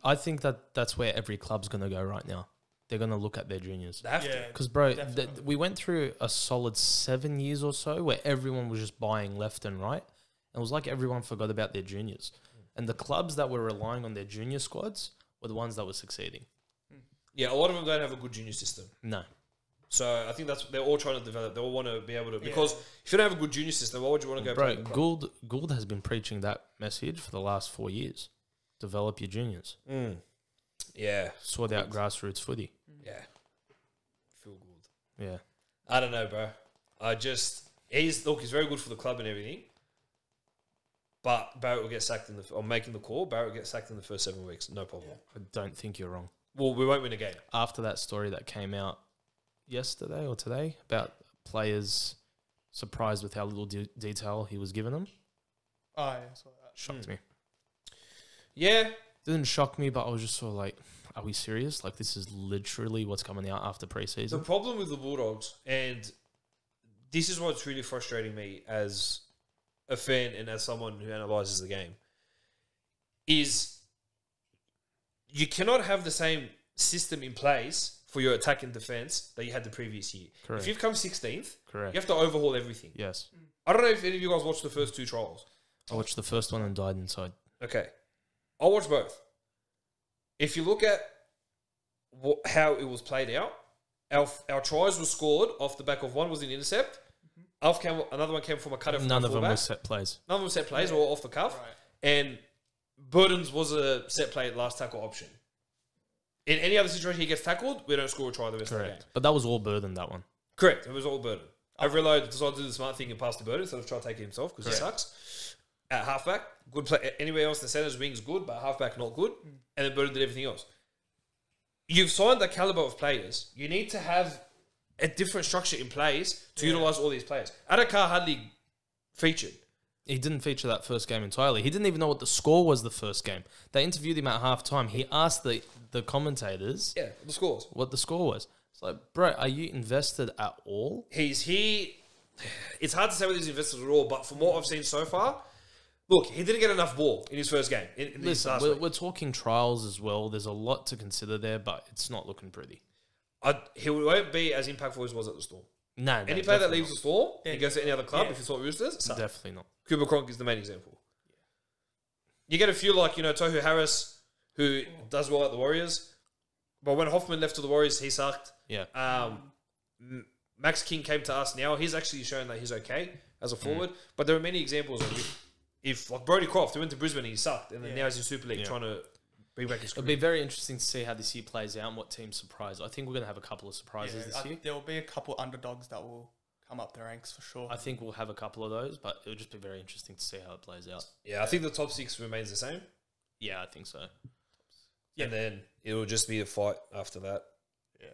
Speaker 1: I think that's where every club's going to go right now. They're going to look at their juniors.
Speaker 2: They have to.
Speaker 1: Because, bro,
Speaker 3: definitely.
Speaker 1: we went through a solid 7 years or so where everyone was just buying left and right. It was like everyone forgot about their juniors. And the clubs that were relying on their junior squads were the ones that were succeeding.
Speaker 2: Yeah, a lot of them don't have a good junior system.
Speaker 1: No.
Speaker 2: So I think they're all trying to develop. They all want to be able to because if you don't have a good junior system, why would you want to go?
Speaker 1: Bro,
Speaker 2: play in the club?
Speaker 1: Gould has been preaching that message for the last 4 years. Develop your juniors.
Speaker 2: Yeah,
Speaker 1: Sort out grassroots footy.
Speaker 2: yeah. Feel good.
Speaker 1: Yeah.
Speaker 2: I don't know, bro. He's very good for the club and everything. But Barrett will get sacked I'm making the call. Barrett will get sacked in the first 7 weeks. No problem.
Speaker 1: I don't think you're wrong.
Speaker 2: Well, we won't win a game.
Speaker 1: After that story that came out yesterday or today about players surprised with how little detail he was giving them,
Speaker 3: Oh, yeah, I saw that.
Speaker 1: shocked me.
Speaker 2: Yeah.
Speaker 1: Didn't shock me, but I was just sort of like, are we serious? Like, this is literally what's coming out after
Speaker 2: The
Speaker 1: preseason.
Speaker 2: problem with the Bulldogs, and this is what's really frustrating me as a fan and as someone who analyses the game, is you cannot have the same system in place for your attack and defense that you had the previous year.
Speaker 1: Correct.
Speaker 2: If you've come 16th,
Speaker 1: Correct.
Speaker 2: you have to overhaul everything.
Speaker 1: Yes.
Speaker 2: I don't know if any of you guys watched the first 2 trials.
Speaker 1: I watched the first one and died inside.
Speaker 2: Okay. I watched both. If you look at how it was played out, our tries were scored off the back of one was an intercept. Another one came from a cutter from
Speaker 1: None
Speaker 2: a
Speaker 1: of them
Speaker 2: fullback.
Speaker 1: were set plays.
Speaker 2: None of them set plays, all off the cuff.
Speaker 3: Right.
Speaker 2: And Burden's was a set play last tackle option. In any other situation he gets tackled, we don't score a try the rest of the game.
Speaker 1: Correct. But that was all Burden, that one.
Speaker 2: Correct. It was all Burden. Overload decided to do the smart thing and pass to Burden instead of try to take it himself because he sucks. At halfback, good play. Anywhere else in the centers, wings good, but halfback not good. And then Burden did everything else. You've signed that caliber of players. You need to have a different structure in place to utilise all these players. Adakar hardly featured.
Speaker 1: He didn't feature that first game entirely. He didn't even know what the score was the first game. They interviewed him at halftime. He asked the commentators
Speaker 2: The scores.
Speaker 1: what the score was. It's like, bro, are you invested at all?
Speaker 2: He's here. It's hard to say whether he's invested at all, but from what I've seen so far, look, he didn't get enough ball in his first game.
Speaker 1: Listen, we're talking trials as well. There's a lot to consider there, but it's not looking pretty.
Speaker 2: He won't be as impactful as he was at the Storm.
Speaker 1: No,
Speaker 2: Any player that leaves the Storm
Speaker 3: Yeah.
Speaker 2: and goes to any other club,
Speaker 3: Yeah.
Speaker 2: if it's not Roosters, sucks.
Speaker 1: Definitely not.
Speaker 2: Cooper Cronk is the main example. You get a few like, Tohu Harris, who does well at the Warriors. But when Hoffman left to the Warriors, he sucked.
Speaker 1: Yeah.
Speaker 2: Max King came to us now. He's actually shown that he's okay as a forward. But there are many examples of if like Brodie Croft, who went to Brisbane, he sucked. And then now he's in Super League trying to bring back his
Speaker 1: It'll
Speaker 2: career.
Speaker 1: be very interesting to see how this year plays out and what teams surprise. I think we're going to have a couple of surprises this year.
Speaker 3: There will be a couple underdogs that will come up the ranks for sure.
Speaker 1: I think we'll have a couple of those, but it'll just be very interesting to see how it plays out.
Speaker 2: Yeah, I think the top 6 remains the same.
Speaker 1: Yeah, I think so.
Speaker 2: Yeah. And then it'll just be a fight after that.
Speaker 1: Yeah.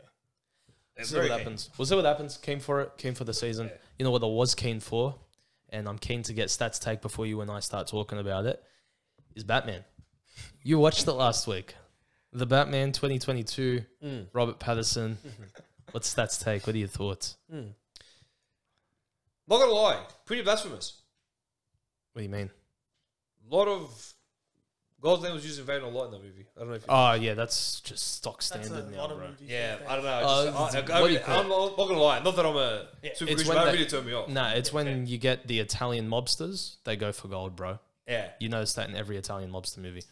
Speaker 2: And
Speaker 1: See what happens. We'll see what happens. Keen for it. Keen for the season.
Speaker 2: Yeah.
Speaker 1: You know what I was keen for, and I'm keen to get stats take before you and I start talking about it, is Batman. You watched it last week. The Batman 2022, Robert Pattinson. What's stats take? What are your thoughts?
Speaker 2: Not gonna lie, pretty blasphemous.
Speaker 1: What do you mean?
Speaker 2: A lot of Gosling was using Vane a lot in that movie. I don't know if you
Speaker 1: Oh, yeah, that's just stock
Speaker 3: That's
Speaker 1: standard
Speaker 3: a
Speaker 1: now,
Speaker 3: lot of
Speaker 1: bro.
Speaker 3: movies.
Speaker 2: yeah,
Speaker 3: these
Speaker 2: I don't
Speaker 3: days.
Speaker 2: know.
Speaker 1: what do you call
Speaker 2: I'm not gonna lie. Not that I'm a super
Speaker 1: It's
Speaker 2: Christian,
Speaker 1: when
Speaker 2: but it
Speaker 1: they-
Speaker 2: really turned me off.
Speaker 1: Nah, it's when you get the Italian mobsters, they go for gold, bro.
Speaker 2: Yeah,
Speaker 1: You notice that in every Italian mobster movie.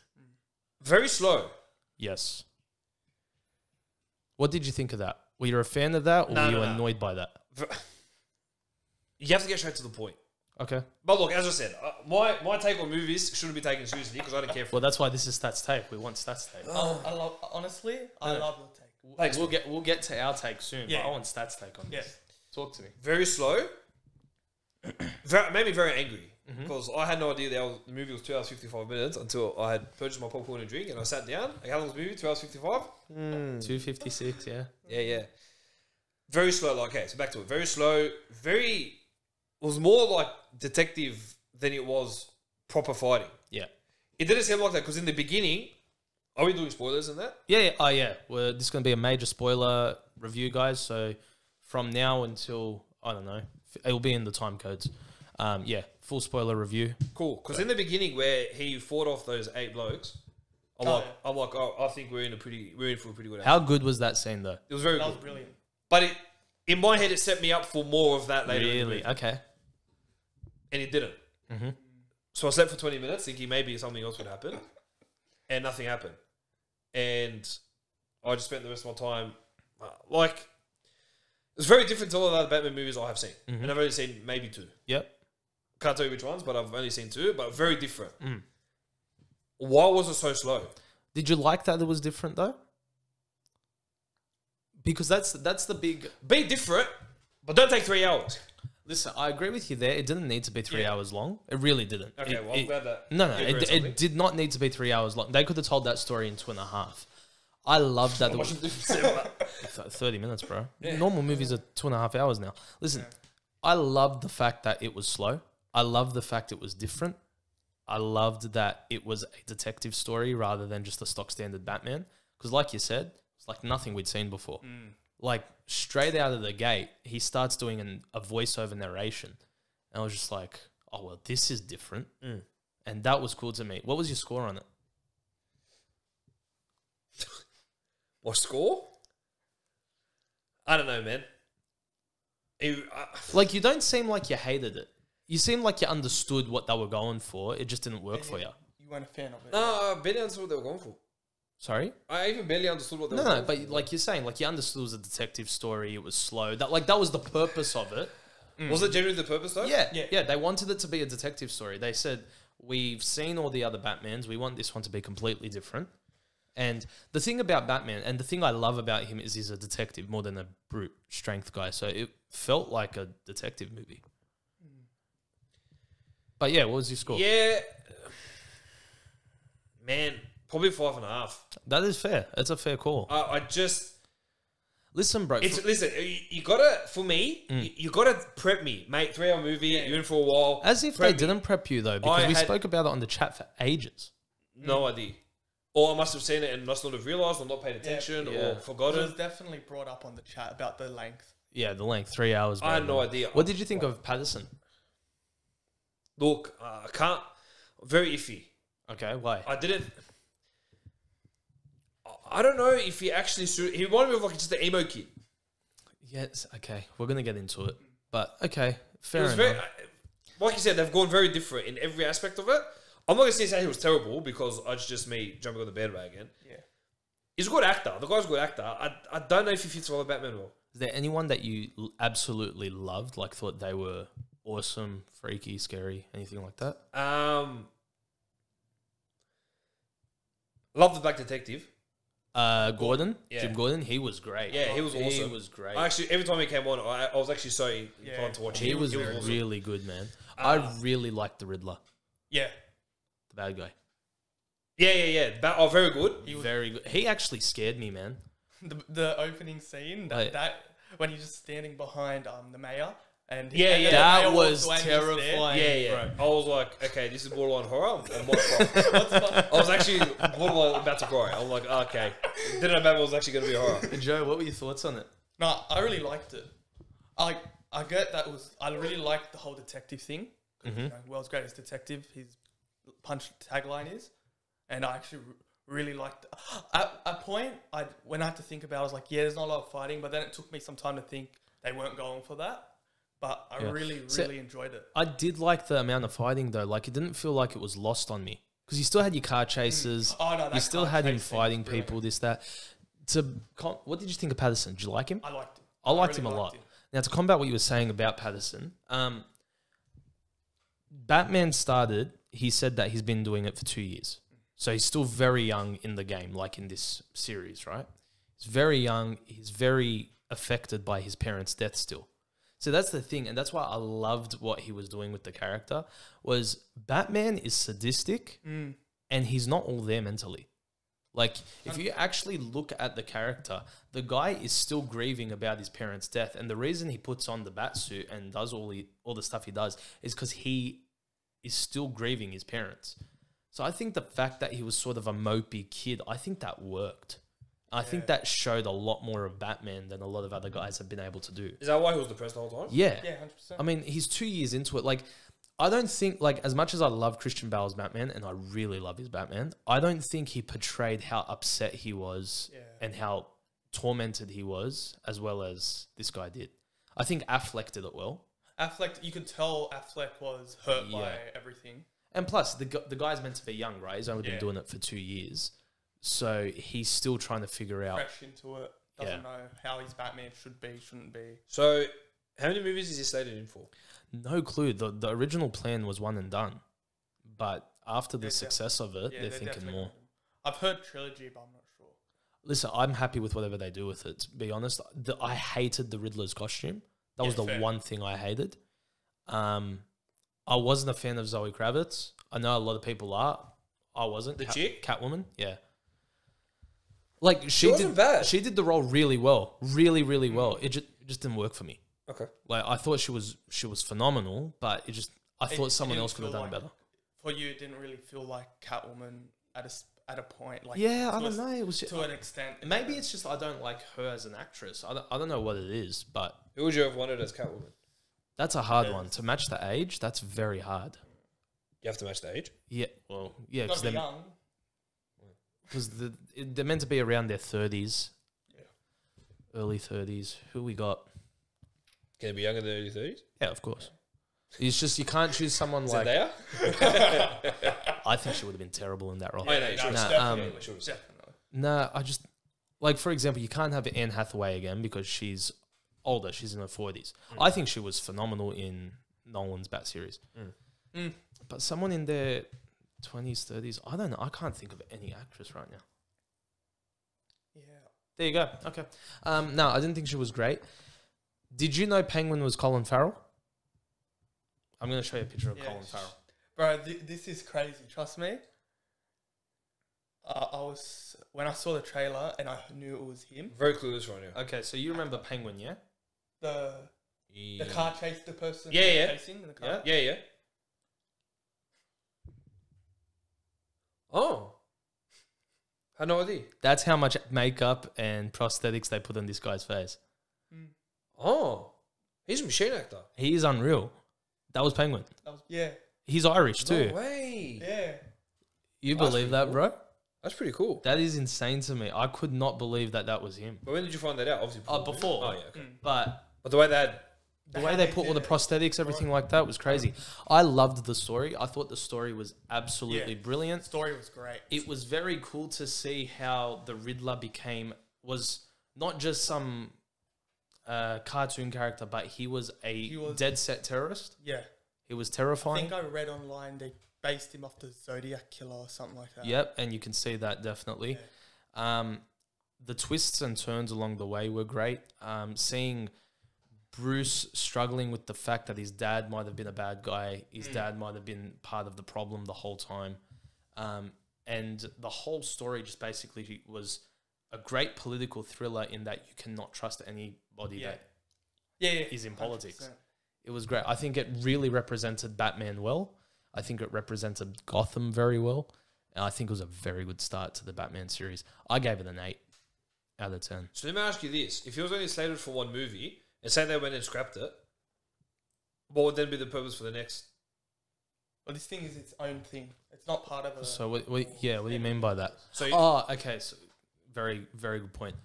Speaker 2: very slow.
Speaker 1: Yes. What did you think of that? Were you a fan of that, or
Speaker 2: No,
Speaker 1: were you
Speaker 2: no, no.
Speaker 1: annoyed by that?
Speaker 2: You have to get straight to the point.
Speaker 1: Okay.
Speaker 2: But look, as I said, my take on movies shouldn't be taken seriously because I don't care for.
Speaker 1: Well, that's why this is stats take. We want stats take.
Speaker 3: I love, honestly, I love your take.
Speaker 2: Thanks.
Speaker 1: We'll get to our take soon.
Speaker 3: Yeah.
Speaker 1: But I want stats take on
Speaker 3: Yeah.
Speaker 1: this. Talk to me.
Speaker 2: Very slow. Made me very angry because I had no idea the movie was 2 hours 55 minutes until I had purchased my popcorn and drink and I sat down. Like, how long was the movie? 2 hours 55.
Speaker 1: 256, yeah.
Speaker 2: Yeah. Very slow. Like, okay, so back to it. Very slow. It was more like detective than it was proper fighting.
Speaker 1: Yeah.
Speaker 2: It didn't seem like that because in the beginning, are we doing spoilers in that?
Speaker 1: Yeah. Oh, yeah. Well, this is going to be a major spoiler review, guys. So from now until, I don't know, it'll be in the time codes. Yeah, full spoiler review.
Speaker 2: Cool. Because in the beginning where he fought off those 8 blokes, I'm like, I think we're in for a pretty good.
Speaker 1: How good was that scene, though?
Speaker 2: It was very
Speaker 3: That
Speaker 2: good.
Speaker 3: was brilliant.
Speaker 2: But in my head, it set me up for more of that later. in the
Speaker 1: Really?
Speaker 2: movie.
Speaker 1: Okay.
Speaker 2: And it didn't.
Speaker 1: Mm-hmm.
Speaker 2: So I slept for 20 minutes thinking maybe something else would happen. And nothing happened. And I just spent the rest of my time, it's very different to all the other Batman movies I have seen. And I've only seen maybe 2.
Speaker 1: Yep.
Speaker 2: Can't tell you which ones, but I've only seen 2, but very different.
Speaker 1: Mm.
Speaker 2: Why was it so slow?
Speaker 1: Did you like that it was different, though? Because that's the big...
Speaker 2: Be different, but don't take 3 hours.
Speaker 1: Listen, I agree with you there. It didn't need to be 3 hours long. It really didn't.
Speaker 2: Okay, well, I'm glad that...
Speaker 1: No,
Speaker 2: you agreed something.
Speaker 1: it did not need to be 3 hours long. They could have told that story in 2.5. I love that. There was 30 minutes, bro. Normal movies are 2.5 hours now. Listen, I loved the fact that it was slow. I loved the fact it was different. I loved that it was a detective story rather than just a stock standard Batman. Because like you said, it's like nothing we'd seen before. Like straight out of the gate, he starts doing a voiceover narration. And I was just like, oh, well, this is different. And that was cool to me. What was your score on it?
Speaker 2: What score? I don't know, man.
Speaker 1: Like, you don't seem like you hated it. You seem like you understood what they were going for. It just didn't work for you.
Speaker 3: You weren't a fan of it.
Speaker 2: No, I barely understood what they were going for.
Speaker 1: Sorry?
Speaker 2: I even barely understood what they were
Speaker 1: No,
Speaker 2: going for.
Speaker 1: but like you're saying, like you understood it was a detective story. It was slow. That was the purpose of it.
Speaker 2: Was it genuinely the purpose, though?
Speaker 1: Yeah. They wanted it to be a detective story. They said, we've seen all the other Batmans. We want this one to be completely different. And the thing about Batman, and the thing I love about him is he's a detective more than a brute strength guy. So it felt like a detective movie. But yeah, what was your score?
Speaker 2: Yeah. Man, probably 5.5.
Speaker 1: That is fair. It's a fair call.
Speaker 2: I just...
Speaker 1: Listen, bro.
Speaker 2: Listen, you gotta, for me, you gotta prep me, mate. 3-hour movie, you're in for a while.
Speaker 1: As if they didn't prep you, though, because we spoke about it on the chat for ages.
Speaker 2: No idea. Or I must have seen it and must not have realised or not paid attention or forgotten.
Speaker 3: It was definitely brought up on the chat about the length.
Speaker 1: Yeah, the length, 3 hours.
Speaker 2: I had no idea.
Speaker 1: What did you think of Patterson?
Speaker 2: Look, I can't... Very iffy.
Speaker 1: Okay, why?
Speaker 2: I don't know if he actually... He reminded me of like just the emo kid.
Speaker 1: Yes, okay. We're going to get into it. But, okay, fair enough.
Speaker 2: Like you said, they've gone very different in every aspect of it. I'm not going to say he was terrible because it's just me jumping on the bandwagon.
Speaker 3: Yeah.
Speaker 2: He's a good actor. The guy's a good actor. I don't know if he fits well with Batman well.
Speaker 1: Is there anyone that you absolutely loved, like thought they were awesome, freaky, scary, anything like that?
Speaker 2: Love the Black Detective.
Speaker 1: Gordon?
Speaker 2: Yeah.
Speaker 1: Jim Gordon? He was great.
Speaker 2: Yeah, he was awesome.
Speaker 1: He was great.
Speaker 2: Actually, every time he came on, I was actually so inclined to watch him.
Speaker 1: He was
Speaker 2: awesome.
Speaker 1: really good, man. I really liked the Riddler,
Speaker 3: Yeah.
Speaker 1: the bad guy.
Speaker 2: Yeah. Very good.
Speaker 1: He was very good. He actually scared me, man.
Speaker 3: The opening scene, that when he's just standing behind the mayor. And
Speaker 1: that was terrifying.
Speaker 2: Yeah. Bro. I was like, okay, this is borderline horror. And I was actually borderline about to cry. I'm like, okay. Didn't know Batman was actually going to be a horror.
Speaker 1: Joe, what were your thoughts on it?
Speaker 3: No, I really liked it. I get that I really liked the whole detective thing. World's greatest detective, his punch tagline is. And I actually really liked it. At a point, when I had to think about it, I was like, yeah, there's not a lot of fighting. But then it took me some time to think they weren't going for that. But I really enjoyed it.
Speaker 1: I did like the amount of fighting, though. Like, it didn't feel like it was lost on me. Because you still had your car chases.
Speaker 3: Oh, no,
Speaker 1: you still had him fighting people, this, that. What did you think of Patterson? Did you like him?
Speaker 3: I liked him.
Speaker 1: I liked him a lot. Now, to combat what you were saying about Patterson, Batman started, he said that he's been doing it for 2 years. So he's still very young in the game, like in this series, right? He's very young. He's very affected by his parents' death still. So that's the thing, and that's why I loved what he was doing with the character, was Batman is sadistic, and he's not all there mentally. Like, if you actually look at the character, the guy is still grieving about his parents' death, and the reason he puts on the bat suit and does all the stuff he does is because he is still grieving his parents. So I think the fact that he was sort of a mopey kid, I think that worked. I think that showed a lot more of Batman than a lot of other guys have been able to do.
Speaker 2: Is that why he was depressed the whole time?
Speaker 1: Yeah.
Speaker 3: Yeah, 100%.
Speaker 1: I mean, he's 2 years into it. Like, I don't think, like, as much as I love Christian Bale's Batman, and I really love his Batman, I don't think he portrayed how upset he was and how tormented he was as well as this guy did. I think Affleck did it well.
Speaker 3: Affleck, you could tell Affleck was hurt by everything.
Speaker 1: And plus, the guy's meant to be young, right? He's only been doing it for 2 years. So he's still trying to figure out.
Speaker 3: Fresh into it. Doesn't know how his Batman should be, shouldn't be.
Speaker 2: So, how many movies is he slated in for?
Speaker 1: No clue. The original plan was one and done. But after the success of it, they're thinking more.
Speaker 3: I've heard trilogy, but I'm not sure.
Speaker 1: Listen, I'm happy with whatever they do with it. To be honest, I hated the Riddler's costume. That was the one thing I hated. I wasn't a fan of Zoe Kravitz. I know a lot of people are. I wasn't.
Speaker 2: The chick?
Speaker 1: Catwoman, yeah. Like, she
Speaker 2: wasn't bad.
Speaker 1: She did the role really well. Really, really well. It just didn't work for me.
Speaker 2: Okay.
Speaker 1: Like, I thought she was phenomenal, but I thought someone else could have done better.
Speaker 3: For you, it didn't really feel like Catwoman at a point. Like,
Speaker 1: yeah, I don't know. It was
Speaker 3: to an extent.
Speaker 1: Maybe it's just I don't like her as an actress. I don't know what it is, but
Speaker 2: who would you have wanted as Catwoman?
Speaker 1: That's a hard one to match the age. That's very hard.
Speaker 2: You have to match the age.
Speaker 1: Yeah, well, yeah,
Speaker 3: because they're young.
Speaker 1: Because they're meant to be around their 30s. early 30s. Who we got?
Speaker 2: Can it be younger than early 30s?
Speaker 1: Yeah, of course. It's just you can't choose someone like.
Speaker 2: Zendaya?
Speaker 1: I think she would have been terrible in that role.
Speaker 2: I know, you should
Speaker 1: Nah,
Speaker 2: have
Speaker 3: Definitely.
Speaker 1: Nah, I just like, for example, you can't have Anne Hathaway again because she's older. She's in her 40s. I think she was phenomenal in Nolan's Bat series. But someone in their 20s, 30s, I don't know. I can't think of any actress right now.
Speaker 3: Yeah.
Speaker 1: There you go. Okay. No, I didn't think she was great. Did you know Penguin was Colin Farrell? I'm going to show you a picture of Colin Farrell.
Speaker 3: Bro, this is crazy. Trust me. When I saw the trailer and I knew it was him.
Speaker 2: Very clueless right now.
Speaker 1: Okay, so you remember Penguin, yeah?
Speaker 3: The car chase, the person
Speaker 2: Yeah.
Speaker 3: chasing in the car.
Speaker 2: Yeah. Oh. Had no idea.
Speaker 1: That's how much makeup and prosthetics they put on this guy's face.
Speaker 2: Oh. He's a machine actor.
Speaker 1: He is unreal. That was Penguin.
Speaker 3: Yeah.
Speaker 1: He's Irish too.
Speaker 2: No way.
Speaker 3: Yeah.
Speaker 1: You
Speaker 2: That's
Speaker 1: believe
Speaker 2: pretty
Speaker 1: that,
Speaker 2: cool.
Speaker 1: bro?
Speaker 2: That's pretty cool.
Speaker 1: That is insane to me. I could not believe that was him.
Speaker 2: But when did you find that out? Obviously
Speaker 1: Before.
Speaker 2: Oh, yeah, okay.
Speaker 1: But
Speaker 2: But the way that...
Speaker 1: the way they put all the prosthetics, everything like that was crazy. I loved the story. I thought the story was absolutely brilliant.
Speaker 3: The story was great.
Speaker 1: It was very cool to see how the Riddler was not just some cartoon character, but he was dead set terrorist.
Speaker 3: Yeah.
Speaker 1: He was
Speaker 3: I
Speaker 1: terrifying.
Speaker 3: think I read online they based him off the Zodiac Killer or something like that.
Speaker 1: Yep, and you can see that definitely. The twists and turns along the way were great. Seeing Bruce struggling with the fact that his dad might have been a bad guy, his dad might have been part of the problem the whole time. And the whole story just basically was a great political thriller in that you cannot trust anybody that is in politics.
Speaker 3: 100%.
Speaker 1: It was great. I think it really represented Batman well. I think it represented Gotham very well. And I think it was a very good start to the Batman series. I gave it an 8 out of 10.
Speaker 2: So let me ask you this. If it was only slated for one movie, and say they went and scrapped it, what would then be the purpose for the next?
Speaker 3: Well, this thing is its own thing. It's not part of a...
Speaker 1: So, what do you mean by that?
Speaker 2: So
Speaker 1: Okay. So, very, very good point.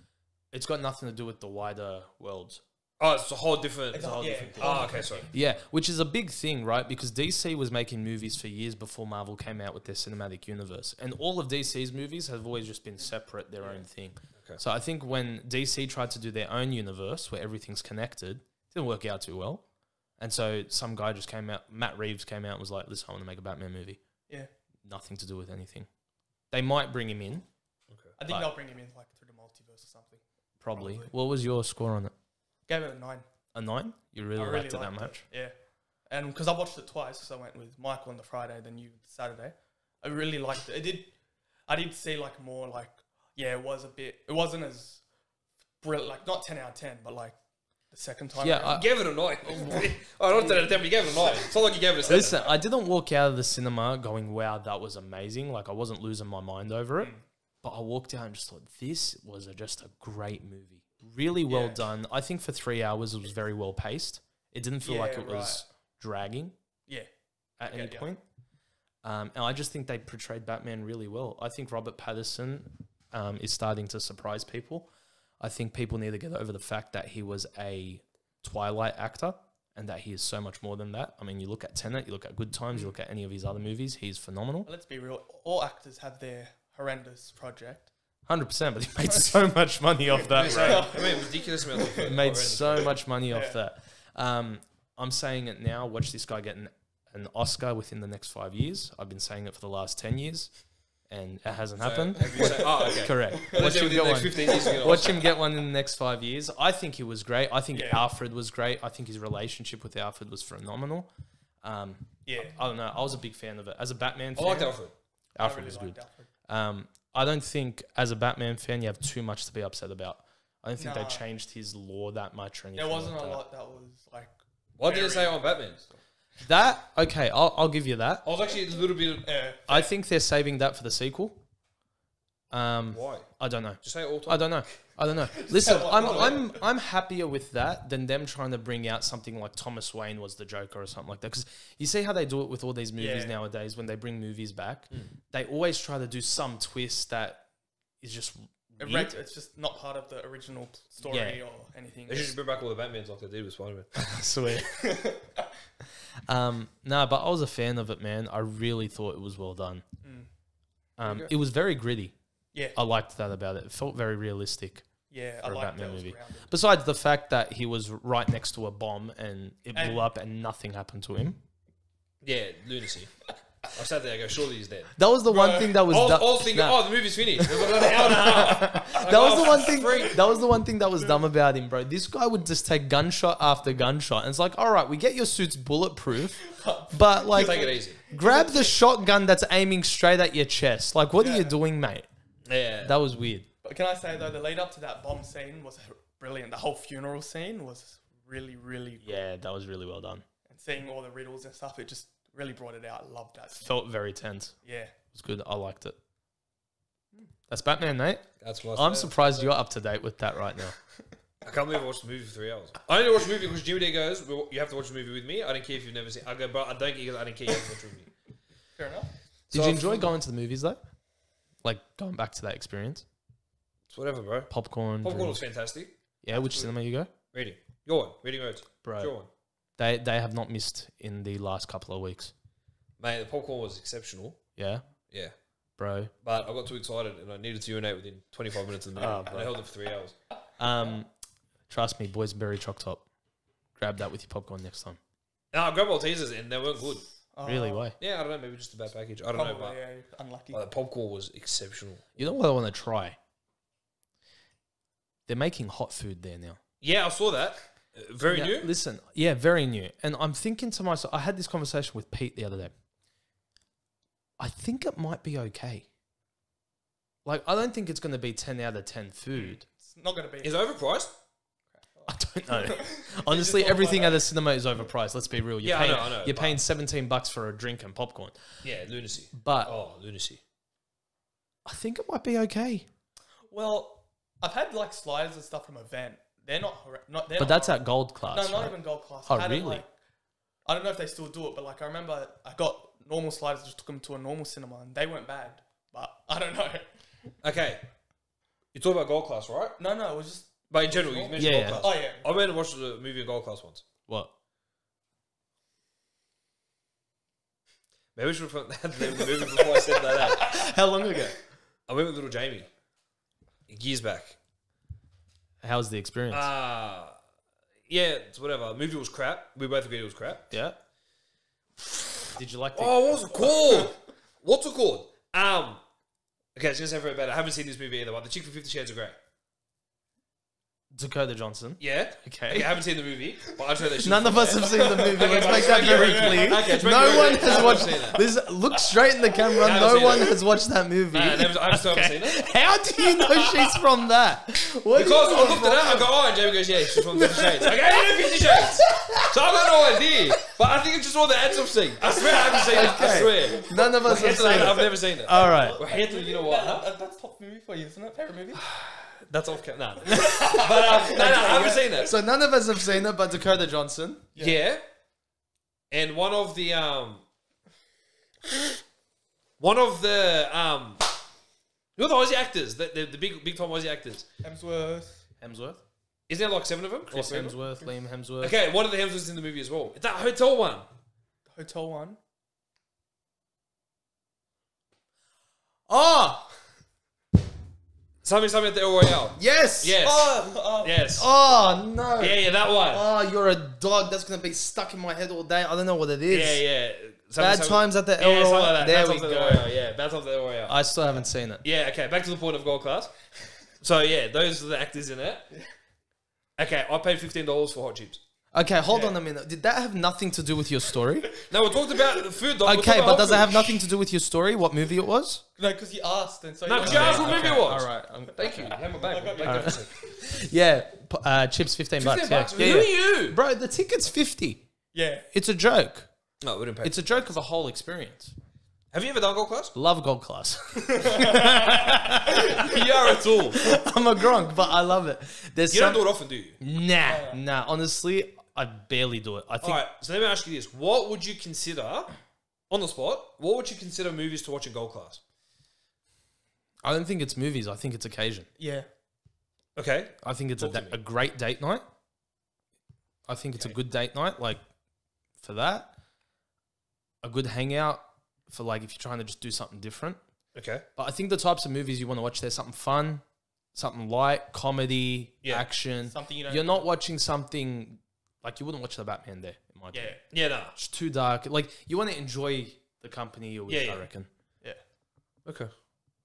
Speaker 1: It's got nothing to do with the wider worlds.
Speaker 2: Oh, it's a whole different...
Speaker 3: It's a whole
Speaker 2: different
Speaker 3: thing.
Speaker 2: Oh, okay, sorry.
Speaker 1: Yeah, which is a big thing, right? Because DC was making movies for years before Marvel came out with their cinematic universe. And all of DC's movies have always just been separate, their own thing.
Speaker 2: Okay.
Speaker 1: So I think when DC tried to do their own universe where everything's connected, it didn't work out too well. And so some guy just came out, Matt Reeves came out and was like, listen, I want to make a Batman movie.
Speaker 3: Yeah.
Speaker 1: Nothing to do with anything. They might bring him in.
Speaker 2: Okay.
Speaker 3: I think they'll bring him in like through the multiverse or something.
Speaker 1: Probably. What was your score on it?
Speaker 3: Gave it a 9.
Speaker 1: A 9? You really
Speaker 3: I
Speaker 1: liked it that much?
Speaker 3: Yeah. And because I watched it twice, because I went with Michael on the Friday, then you the Saturday. I really liked it. I did see like more like, it wasn't as brilliant, like not 10 out of 10, but like the second time.
Speaker 1: Yeah,
Speaker 2: You gave it a 9. Oh, not 10 out of 10, but you gave it a 9. It's not like you gave it a 7.
Speaker 1: Listen, I didn't walk out of the cinema going, wow, that was amazing. Like, I wasn't losing my mind over it. But I walked out and just thought, this was just a great movie. Really well done. I think for 3 hours, it was very well paced. It didn't feel like it was dragging at any point. And I just think they portrayed Batman really well. I think Robert Pattinson is starting to surprise people. I think people need to get over the fact that he was a Twilight actor and that he is so much more than that. I mean, you look at Tenet, you look at Good Times, you look at any of his other movies, he's phenomenal.
Speaker 3: Let's be real. All actors have their horrendous project.
Speaker 1: 100%, but he made so much money off that, bro.
Speaker 2: I mean, ridiculous amount of
Speaker 1: He made so much money off that. I'm saying it now. Watch this guy get an Oscar within the next 5 years. I've been saying it for the last 10 years, and it hasn't happened.
Speaker 2: Okay.
Speaker 1: Correct.
Speaker 2: Watch him get one. 15 years ago.
Speaker 1: Watch him get one in the next 5 years. I think he was great. I think Alfred was great. I think his relationship with Alfred was phenomenal. I don't know. I was a big fan of it. As a Batman fan,
Speaker 2: I liked Alfred.
Speaker 1: Alfred was good. I don't think as a Batman fan you have too much to be upset about. I don't think they changed his lore that much or anything.
Speaker 3: There wasn't
Speaker 1: like
Speaker 3: a
Speaker 1: that.
Speaker 3: lot that was like...
Speaker 2: What did it say on Batman?
Speaker 1: Okay, I'll give you that.
Speaker 2: I was actually a little bit...
Speaker 1: I think they're saving that for the sequel.
Speaker 2: Why?
Speaker 1: I don't know.
Speaker 2: Just say it all time.
Speaker 1: I don't know. Listen, I'm happier with that than them trying to bring out something like Thomas Wayne was the Joker or something like that. Because you see how they do it with all these movies nowadays when they bring movies back. They always try to do some twist that is just
Speaker 3: It's just not part of the original story
Speaker 1: Yeah.
Speaker 3: or anything.
Speaker 2: They should just bring back all the Batmans like they did with Spider-Man.
Speaker 1: Sweet. No, but I was a fan of it, man. I really thought it was well done. It was very gritty.
Speaker 3: Yeah.
Speaker 1: I liked that about it. It felt very realistic.
Speaker 3: Yeah, I
Speaker 1: for a
Speaker 3: like
Speaker 1: Batman
Speaker 3: that.
Speaker 1: movie.
Speaker 3: Grounded.
Speaker 1: Besides the fact that he was right next to a bomb and it blew up and nothing happened to him.
Speaker 2: Yeah, lunacy. I sat there, I go, surely he's dead.
Speaker 1: That was the one thing that was.
Speaker 2: I was thinking,
Speaker 1: Nah.
Speaker 2: the movie's finished. It was like an hour and a half.
Speaker 1: That was the one thing. That was the one thing that was dumb about him, bro. This guy would just take gunshot after gunshot, and it's like, all right, we get your suits bulletproof, but like,
Speaker 2: Take it easy.
Speaker 1: grab the shotgun that's aiming straight at your chest. Like, what are you doing, mate?
Speaker 2: Yeah.
Speaker 1: That was weird.
Speaker 3: But can I say though, the lead up to that bomb scene was brilliant. The whole funeral scene was really, really good.
Speaker 1: Yeah, that was really well done.
Speaker 3: And seeing all the riddles and stuff, it just really brought it out. I loved that.
Speaker 1: Felt very tense.
Speaker 3: Yeah.
Speaker 1: It was good. I liked it. That's Batman, mate.
Speaker 2: That's what
Speaker 1: I'm surprised you're up to date with that right now.
Speaker 2: I can't believe I watched the movie for 3 hours. I only watched the movie because Jimmy D goes, well, you have to watch the movie with me. I don't care if you've never seen it. I go, bro, I don't care because I don't care you haven't watched it with me.
Speaker 3: Fair enough.
Speaker 1: Did you enjoy going to the movies though? Like going back to that experience?
Speaker 2: It's whatever, bro.
Speaker 1: Popcorn.
Speaker 2: Popcorn
Speaker 1: drinks.
Speaker 2: was fantastic.
Speaker 1: Yeah, which cinema you go?
Speaker 2: Reading. Your one. Reading Roads.
Speaker 1: Bro.
Speaker 2: Your one.
Speaker 1: They have not missed in the last couple of weeks.
Speaker 2: Mate, the popcorn was exceptional.
Speaker 1: Yeah,
Speaker 2: Yeah.
Speaker 1: bro.
Speaker 2: But I got too excited and I needed to urinate within 25 minutes of the movie.
Speaker 1: Oh,
Speaker 2: and I held it for 3 hours.
Speaker 1: Trust me, boysenberry choc top. Grab that with your popcorn next time.
Speaker 2: No, I grabbed Maltesers and they weren't good.
Speaker 1: Really? Why?
Speaker 2: Yeah, I don't know. Maybe just a bad package. I don't know. But
Speaker 3: Yeah, unlucky.
Speaker 2: the popcorn was exceptional.
Speaker 1: You know what I want to try? They're making hot food there now.
Speaker 2: Yeah, I saw that. Very
Speaker 1: Now,
Speaker 2: new.
Speaker 1: Listen, yeah, very new. And I'm thinking to myself, I had this conversation with Pete the other day. I think it might be okay. Like, I don't think it's going to be 10 out of 10 food.
Speaker 3: It's not going to be.
Speaker 2: Is it overpriced?
Speaker 1: I don't know. Honestly, everything at the cinema is overpriced. Let's be real. You're
Speaker 2: Yeah, I
Speaker 1: paying,
Speaker 2: know, I know,
Speaker 1: You're
Speaker 2: but-
Speaker 1: paying $17 for a drink and popcorn.
Speaker 2: Yeah, lunacy.
Speaker 1: But
Speaker 2: Oh, lunacy.
Speaker 1: I think it might be okay.
Speaker 3: Well, I've had like sliders and stuff from Event. They're not. They're
Speaker 1: But
Speaker 3: not
Speaker 1: that's
Speaker 3: horrible.
Speaker 1: at gold class.
Speaker 3: No, not
Speaker 1: right?
Speaker 3: even gold class.
Speaker 1: Oh,
Speaker 3: I had it,
Speaker 1: really?
Speaker 3: like, I don't know if they still do it, but like I remember I got normal sliders, just took them to a normal cinema, and they weren't bad. But I don't know.
Speaker 2: Okay. You're talking about gold class, right?
Speaker 3: No, it was just.
Speaker 2: But in general, you mentioned
Speaker 1: Yeah,
Speaker 2: gold
Speaker 1: yeah.
Speaker 2: class.
Speaker 3: Oh yeah.
Speaker 2: I went and watched the movie in gold class once.
Speaker 1: What?
Speaker 2: Maybe we should have had the movie before I said that.
Speaker 1: How long ago?
Speaker 2: I went with little Jamie. Years back.
Speaker 1: How's the experience?
Speaker 2: Yeah, it's whatever. The movie was crap. We both agreed it was crap.
Speaker 1: Yeah. Did you like the...
Speaker 2: Oh, what's it called? What's it called? Okay, I was going to say very bad. I haven't seen this movie either, but the chick from 50 Shades of Grey.
Speaker 1: Dakota Johnson.
Speaker 2: Yeah?
Speaker 1: Okay.
Speaker 2: I haven't seen the movie, but I tried that shit.
Speaker 1: None of us have seen the movie. Let's
Speaker 2: but
Speaker 1: make
Speaker 2: it's
Speaker 1: that
Speaker 2: very
Speaker 1: very
Speaker 2: good.
Speaker 1: clear.
Speaker 2: Okay, it's very
Speaker 1: No
Speaker 2: good.
Speaker 1: one
Speaker 2: I
Speaker 1: has
Speaker 2: haven't
Speaker 1: watched
Speaker 2: seen it.
Speaker 1: this. Look straight in the camera.
Speaker 2: haven't
Speaker 1: No
Speaker 2: seen
Speaker 1: one
Speaker 2: it.
Speaker 1: has watched that movie.
Speaker 2: I still haven't seen it.
Speaker 1: How do you know she's from that? What do
Speaker 2: Because
Speaker 1: you
Speaker 2: I looked at it, I go, oh, and Jamie goes, yeah, she's from 50 Shades. I go, yeah, 50 Shades. So I've got no idea. But I think it's just all the ads I've seen. I swear I haven't seen it. I swear.
Speaker 1: None of us have seen
Speaker 2: I've
Speaker 1: it.
Speaker 2: never seen it.
Speaker 1: All right.
Speaker 2: Well, Hathaway, you know what? Huh?
Speaker 3: That's top movie for you, isn't it? Favorite movie?
Speaker 2: That's off camera. No. But I haven't seen it.
Speaker 1: So none of us have seen it, but Dakota Johnson.
Speaker 2: Yeah. And one of the who are the Aussie actors? The big time Aussie actors.
Speaker 3: Hemsworth.
Speaker 2: Isn't there like 7 of them?
Speaker 1: Chris
Speaker 2: Or 7?
Speaker 1: Hemsworth, Liam Hemsworth.
Speaker 2: Okay, one of the Hemsworths in the movie as well. It's that hotel one.
Speaker 3: Hotel one.
Speaker 1: Oh,
Speaker 2: Something at the El Royale.
Speaker 1: yes.
Speaker 2: Yes.
Speaker 3: Oh,
Speaker 2: Yes.
Speaker 1: Oh, no.
Speaker 2: Yeah, that one.
Speaker 1: Oh, you're a dog. That's going to be stuck in my head all day. I don't know what it is.
Speaker 2: Yeah.
Speaker 1: Bad Times at the El
Speaker 2: Yeah, something
Speaker 1: Royale.
Speaker 2: like that.
Speaker 1: There
Speaker 2: Bad
Speaker 1: we
Speaker 2: Times at the
Speaker 1: go.
Speaker 2: El Royale. Yeah, Bad Times at the El Royale.
Speaker 1: I still haven't seen it.
Speaker 2: Yeah, okay, back to the point of gold class. So, yeah, those are the actors in it. Okay, I paid $15 for hot chips.
Speaker 1: Okay, hold on a minute. Did that have nothing to do with your story?
Speaker 2: No, we talked about the food, dog.
Speaker 1: Okay, but does it have nothing to do with your story? What movie it was?
Speaker 3: no, because you asked, and so.
Speaker 2: No,
Speaker 3: you
Speaker 2: because you asked what movie it was.
Speaker 1: All right.
Speaker 2: Thank you. Have my back.
Speaker 3: I got you.
Speaker 2: Back deficit.
Speaker 1: Yeah, chips, $15.
Speaker 2: 15 bucks?
Speaker 1: Yeah.
Speaker 2: Who are you?
Speaker 1: Bro, the ticket's 50.
Speaker 3: Yeah.
Speaker 1: It's a joke.
Speaker 2: No, we didn't pay.
Speaker 1: It's a joke of a whole experience.
Speaker 2: Have you ever done gold class?
Speaker 1: Love gold class.
Speaker 2: You are a tool.
Speaker 1: I'm a gronk, but I love it. There's
Speaker 2: You don't do it often, do you?
Speaker 1: Nah. Honestly, I barely do it. I think
Speaker 2: All right, so let me ask you this. What would you consider, on the spot, what would you consider movies to watch in gold class?
Speaker 1: I don't think it's movies. I think it's occasion.
Speaker 3: Yeah.
Speaker 2: Okay.
Speaker 1: I think it's
Speaker 2: Talk to me.
Speaker 1: a great date night. I think it's a good date night, like, for that. A good hangout for, like, if you're trying to just do something different.
Speaker 2: Okay.
Speaker 1: But I think the types of movies you want to watch, there's something fun, something light, comedy, action.
Speaker 3: Something you don't.
Speaker 1: You're not watching something, like, you wouldn't watch the Batman there, in my
Speaker 3: Yeah.
Speaker 1: opinion.
Speaker 2: Yeah, nah.
Speaker 1: It's too dark. Like, you want to enjoy the company you're with,
Speaker 2: Yeah, yeah.
Speaker 1: I reckon.
Speaker 3: Yeah.
Speaker 2: Okay.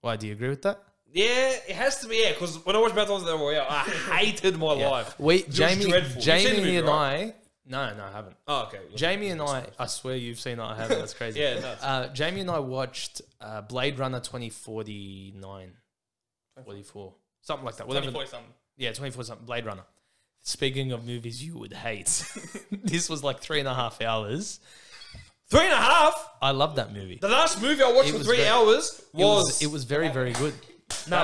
Speaker 1: Why, do you agree with that?
Speaker 2: Yeah, it has to be, yeah, because when I watched Battle of the NRL, I hated my life.
Speaker 1: Wait,
Speaker 2: It was
Speaker 1: Jamie,
Speaker 2: dreadful. You've seen the
Speaker 1: Jamie
Speaker 2: movie,
Speaker 1: and
Speaker 2: right?
Speaker 1: No, I haven't.
Speaker 2: Oh, okay.
Speaker 1: Jamie and I swear you've seen it, I haven't. That's crazy.
Speaker 2: Yeah, nuts.
Speaker 1: Jamie and I watched Blade Runner 2049, 44, something like that. Whatever.
Speaker 3: 24 something.
Speaker 1: Yeah, 24 something. Blade Runner. Speaking of movies you would hate, this was like 3.5 hours.
Speaker 2: 3.5?
Speaker 1: I love that movie.
Speaker 2: The last movie I watched
Speaker 1: It
Speaker 2: for
Speaker 1: was
Speaker 2: 3
Speaker 1: very-
Speaker 2: hours was...
Speaker 1: It was very, very good.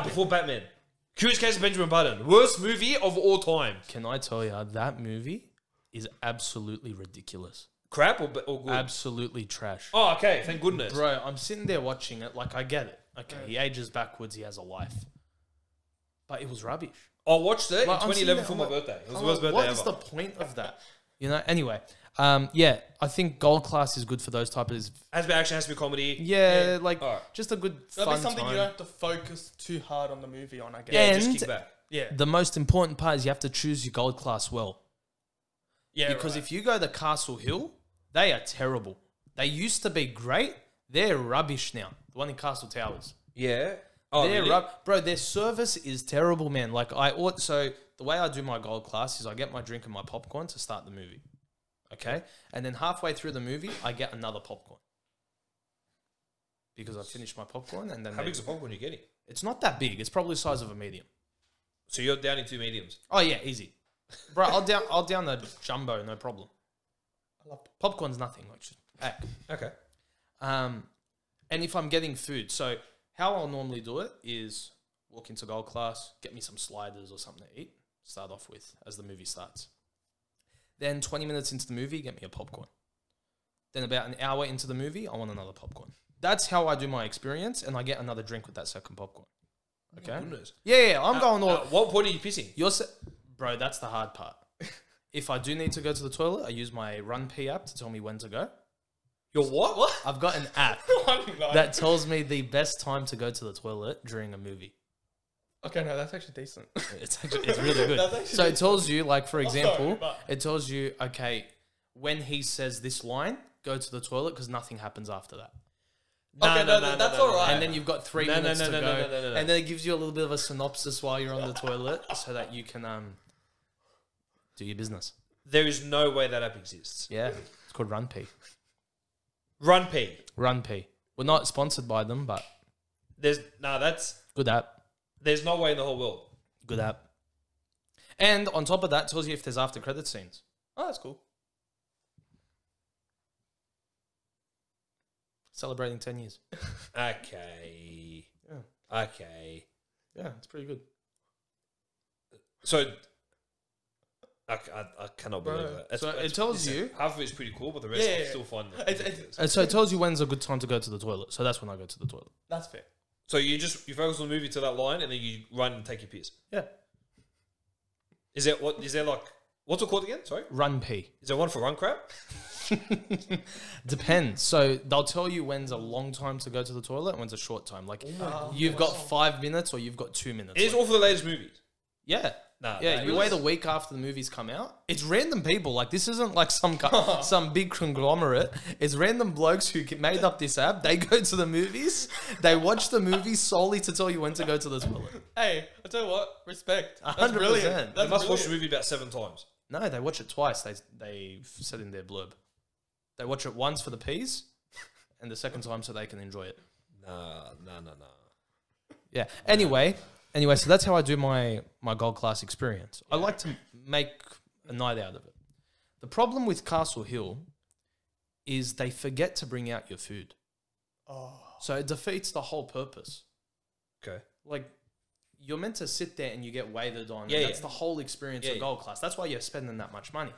Speaker 2: before Batman. Curious Case of Benjamin Button. Worst movie of all time.
Speaker 1: Can I tell you, that movie is absolutely ridiculous.
Speaker 2: Crap or good?
Speaker 1: Absolutely trash.
Speaker 2: Oh, okay. Thank goodness.
Speaker 1: Bro, I'm sitting there watching it, like, I get it. Okay, he ages backwards, he has a life. But it was rubbish.
Speaker 2: I watched it
Speaker 1: Like,
Speaker 2: in
Speaker 1: I'm sitting
Speaker 2: 2011
Speaker 1: there,
Speaker 2: for
Speaker 1: I'm
Speaker 2: my
Speaker 1: like-
Speaker 2: birthday. It was
Speaker 1: I'm
Speaker 2: the worst
Speaker 1: like,
Speaker 2: birthday
Speaker 1: what is
Speaker 2: ever.
Speaker 1: the point of that? You know, anyway. Yeah, I think Gold Class is good for those type of...
Speaker 2: Has to be action, has to be comedy.
Speaker 1: Yeah, like,
Speaker 2: Alright.
Speaker 1: just a good
Speaker 3: That'll
Speaker 1: fun
Speaker 3: be something
Speaker 1: time.
Speaker 3: you don't have to focus too hard on the movie on, I guess.
Speaker 2: Yeah,
Speaker 1: And-
Speaker 2: just kick back.
Speaker 3: Yeah.
Speaker 1: The most important part is you have to choose your Gold Class well.
Speaker 3: Yeah.
Speaker 1: Because
Speaker 3: right.
Speaker 1: if you go to Castle Hill, they are terrible. They used to be great. They're rubbish now. The one in Castle Towers.
Speaker 2: Yeah. Oh,
Speaker 1: They're
Speaker 2: really?
Speaker 1: Bro, their service is terrible, man. Like, so the way I do my Gold Class is I get my drink and my popcorn to start the movie. Okay? And then halfway through the movie, I get another popcorn. Because I finished my popcorn and then...
Speaker 2: How big's the popcorn you're getting?
Speaker 1: It's not that big. It's probably the size of a medium.
Speaker 2: So you're downing 2 mediums.
Speaker 1: Oh, yeah, easy. Bro, I'll down the jumbo, no problem.
Speaker 3: I love
Speaker 1: Popcorn's nothing. Like, heck.
Speaker 2: Okay.
Speaker 1: And if I'm getting food, so how I'll normally do it is walk into Gold Class, get me some sliders or something to eat, start off with as the movie starts. Then 20 minutes into the movie, get me a popcorn. Then about an hour into the movie, I want another popcorn. That's how I do my experience, and I get another drink with that second popcorn. Okay?
Speaker 2: Goodness.
Speaker 1: Yeah, I'm going all...
Speaker 2: At what point are you pissing?
Speaker 1: Bro, that's the hard part. If I do need to go to the toilet, I use my RunPee app to tell me when to go.
Speaker 2: You're what? What?
Speaker 1: I've got an app that tells me the best time to go to the toilet during a movie.
Speaker 3: Okay, no, that's actually decent.
Speaker 1: It's really good.
Speaker 3: That's actually
Speaker 1: So it tells you, like, for example,
Speaker 3: but-
Speaker 1: it tells you, okay, when he says this line, go to the toilet because nothing happens after that.
Speaker 3: Okay, no, that's all right.
Speaker 1: And then you've got 3
Speaker 2: No, no,
Speaker 1: minutes
Speaker 2: no,
Speaker 1: to
Speaker 2: no,
Speaker 1: go.
Speaker 2: no, no, no, no.
Speaker 1: And then it gives you a little bit of a synopsis while you're on the toilet so that you can do your business.
Speaker 2: There is no way that app exists.
Speaker 1: Yeah, it's called RunPee.
Speaker 2: RunPee.
Speaker 1: RunPee. We're not sponsored by them, but
Speaker 2: There's
Speaker 1: good app.
Speaker 2: there's no way in the whole world.
Speaker 1: Good app. And on top of that, tells you if there's after credit scenes.
Speaker 3: Oh, that's cool.
Speaker 1: Celebrating 10 years.
Speaker 2: Okay.
Speaker 1: Yeah.
Speaker 2: Okay.
Speaker 1: Yeah, it's pretty good.
Speaker 2: So I cannot believe
Speaker 3: Bro,
Speaker 2: that.
Speaker 1: so it tells you-
Speaker 2: half of it's pretty cool, but the rest
Speaker 3: Yeah,
Speaker 2: I
Speaker 3: yeah,
Speaker 2: still find
Speaker 3: It's-
Speaker 2: ridiculous.
Speaker 1: And so it tells you when's a good time to go to the toilet. So that's when I go to the toilet.
Speaker 3: That's fair.
Speaker 2: So you focus on the movie to that line and then you run and take your piss.
Speaker 1: Yeah.
Speaker 2: Is there like what's it called again? Sorry?
Speaker 1: RunPee.
Speaker 2: Is there one for run crap?
Speaker 1: Depends. So they'll tell you when's a long time to go to the toilet and when's a short time. Like you've got 5 minutes or you've got 2 minutes.
Speaker 2: It is
Speaker 1: Like,
Speaker 2: all for the latest movies.
Speaker 1: yeah.
Speaker 2: Nah,
Speaker 1: Yeah,
Speaker 2: nah,
Speaker 1: you
Speaker 2: it
Speaker 1: wait a
Speaker 2: was-
Speaker 1: week after the movies come out. It's random people. Like this isn't like some big conglomerate. It's random blokes who made up this app. They go to the movies. They watch the movies solely to tell you when to go to the toilet.
Speaker 3: Hey, I tell you what, respect. That's
Speaker 1: 100%.
Speaker 3: brilliant.
Speaker 2: They
Speaker 3: That's
Speaker 2: must watch the
Speaker 3: brilliant.
Speaker 2: movie about 7 times.
Speaker 1: No, they watch it twice. They said in their blurb. They watch it once for the peas, and the second time so they can enjoy it.
Speaker 2: Nah.
Speaker 1: Yeah. Anyway, so that's how I do my Gold Class experience. I like to make a night out of it. The problem with Castle Hill is they forget to bring out your food.
Speaker 3: Oh,
Speaker 1: So it defeats the whole purpose.
Speaker 2: Okay.
Speaker 1: Like, you're meant to sit there and you get waited on.
Speaker 2: Yeah,
Speaker 1: and that's
Speaker 2: yeah.
Speaker 1: the whole experience
Speaker 2: Yeah,
Speaker 1: of
Speaker 2: yeah.
Speaker 1: Gold Class. That's why you're spending that much money.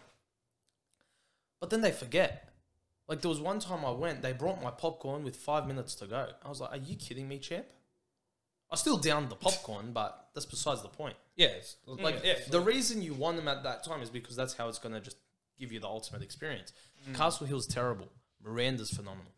Speaker 1: But then they forget. Like, there was one time I went, they brought my popcorn with 5 minutes to go. I was like, are you kidding me, champ? I still down the popcorn, but that's besides the point.
Speaker 2: Yeah,
Speaker 1: The reason you want them at that time is because that's how it's going to just give you the ultimate experience. Castle Hill's terrible. Miranda's phenomenal.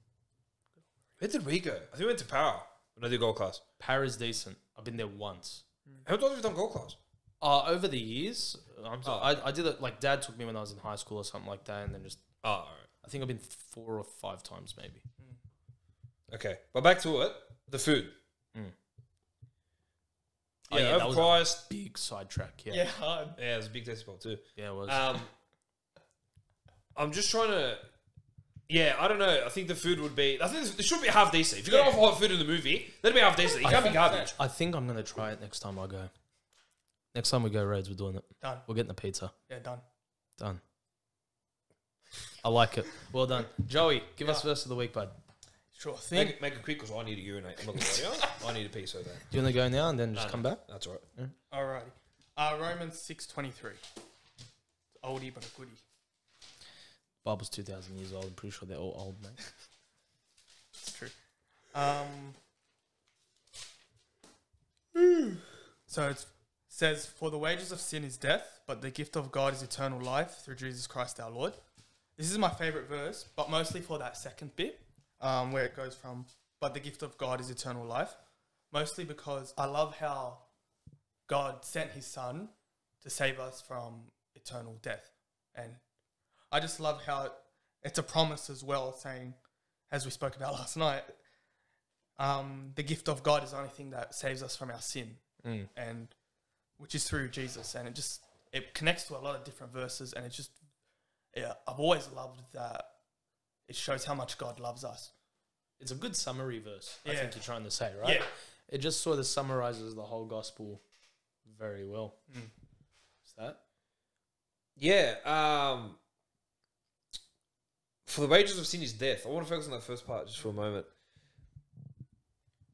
Speaker 2: Where did we go? I think we went to Para when I did gold class.
Speaker 1: Para's decent. I've been there once.
Speaker 2: How many times have you done gold class?
Speaker 1: Over the years, I did it, like, Dad took me when I was in high school or something like that, and then just...
Speaker 2: all right.
Speaker 1: I think I've been 4 or 5 times, maybe.
Speaker 2: Okay, but back to it. The food.
Speaker 1: Oh,
Speaker 2: Yeah,
Speaker 1: that was
Speaker 2: overpriced.
Speaker 1: a big sidetrack. Yeah,
Speaker 3: Yeah, hard.
Speaker 2: Yeah, it was a big taste spot too.
Speaker 1: yeah, it was.
Speaker 2: I'm just trying to. Yeah, I don't know. I think the food would be. I think it should be half decent. If you're gonna offer hot food in the movie, let it be half decent. It can't be garbage.
Speaker 1: I think I'm gonna try it next time I go. Next time we go Rhodes, we're doing it.
Speaker 3: Done.
Speaker 1: We're getting the pizza.
Speaker 3: Yeah, done.
Speaker 1: Done. I like it. Well done, Joey. Give us verse of the week, bud.
Speaker 3: Sure thing.
Speaker 2: Make it quick because I need to urinate. I'm not gonna lie to you. I need a pee so bad.
Speaker 1: Do you want to go now and then just come back?
Speaker 2: That's all right.
Speaker 3: Alrighty. Romans 6:23. Oldie but a goodie.
Speaker 1: Bible's 2,000 years old. I'm pretty sure they're all old, mate.
Speaker 3: It's true. So it says, "For the wages of sin is death, but the gift of God is eternal life through Jesus Christ our Lord." This is my favorite verse, but mostly for that second bit, where it goes from, "But the gift of God is eternal life." Mostly because I love how God sent his son to save us from eternal death. And I just love how it's a promise as well, saying, as we spoke about last night, the gift of God is the only thing that saves us from our sin, and which is through Jesus. And it connects to a lot of different verses, and it's just, I've always loved that it shows how much God loves us.
Speaker 1: It's a good summary verse, I
Speaker 3: Yeah.
Speaker 1: think you're trying to say, right?
Speaker 3: Yeah.
Speaker 1: It just sort of summarizes the whole gospel very well. Is that?
Speaker 2: Yeah. For the wages of sin is death. I want to focus on that first part just for a moment.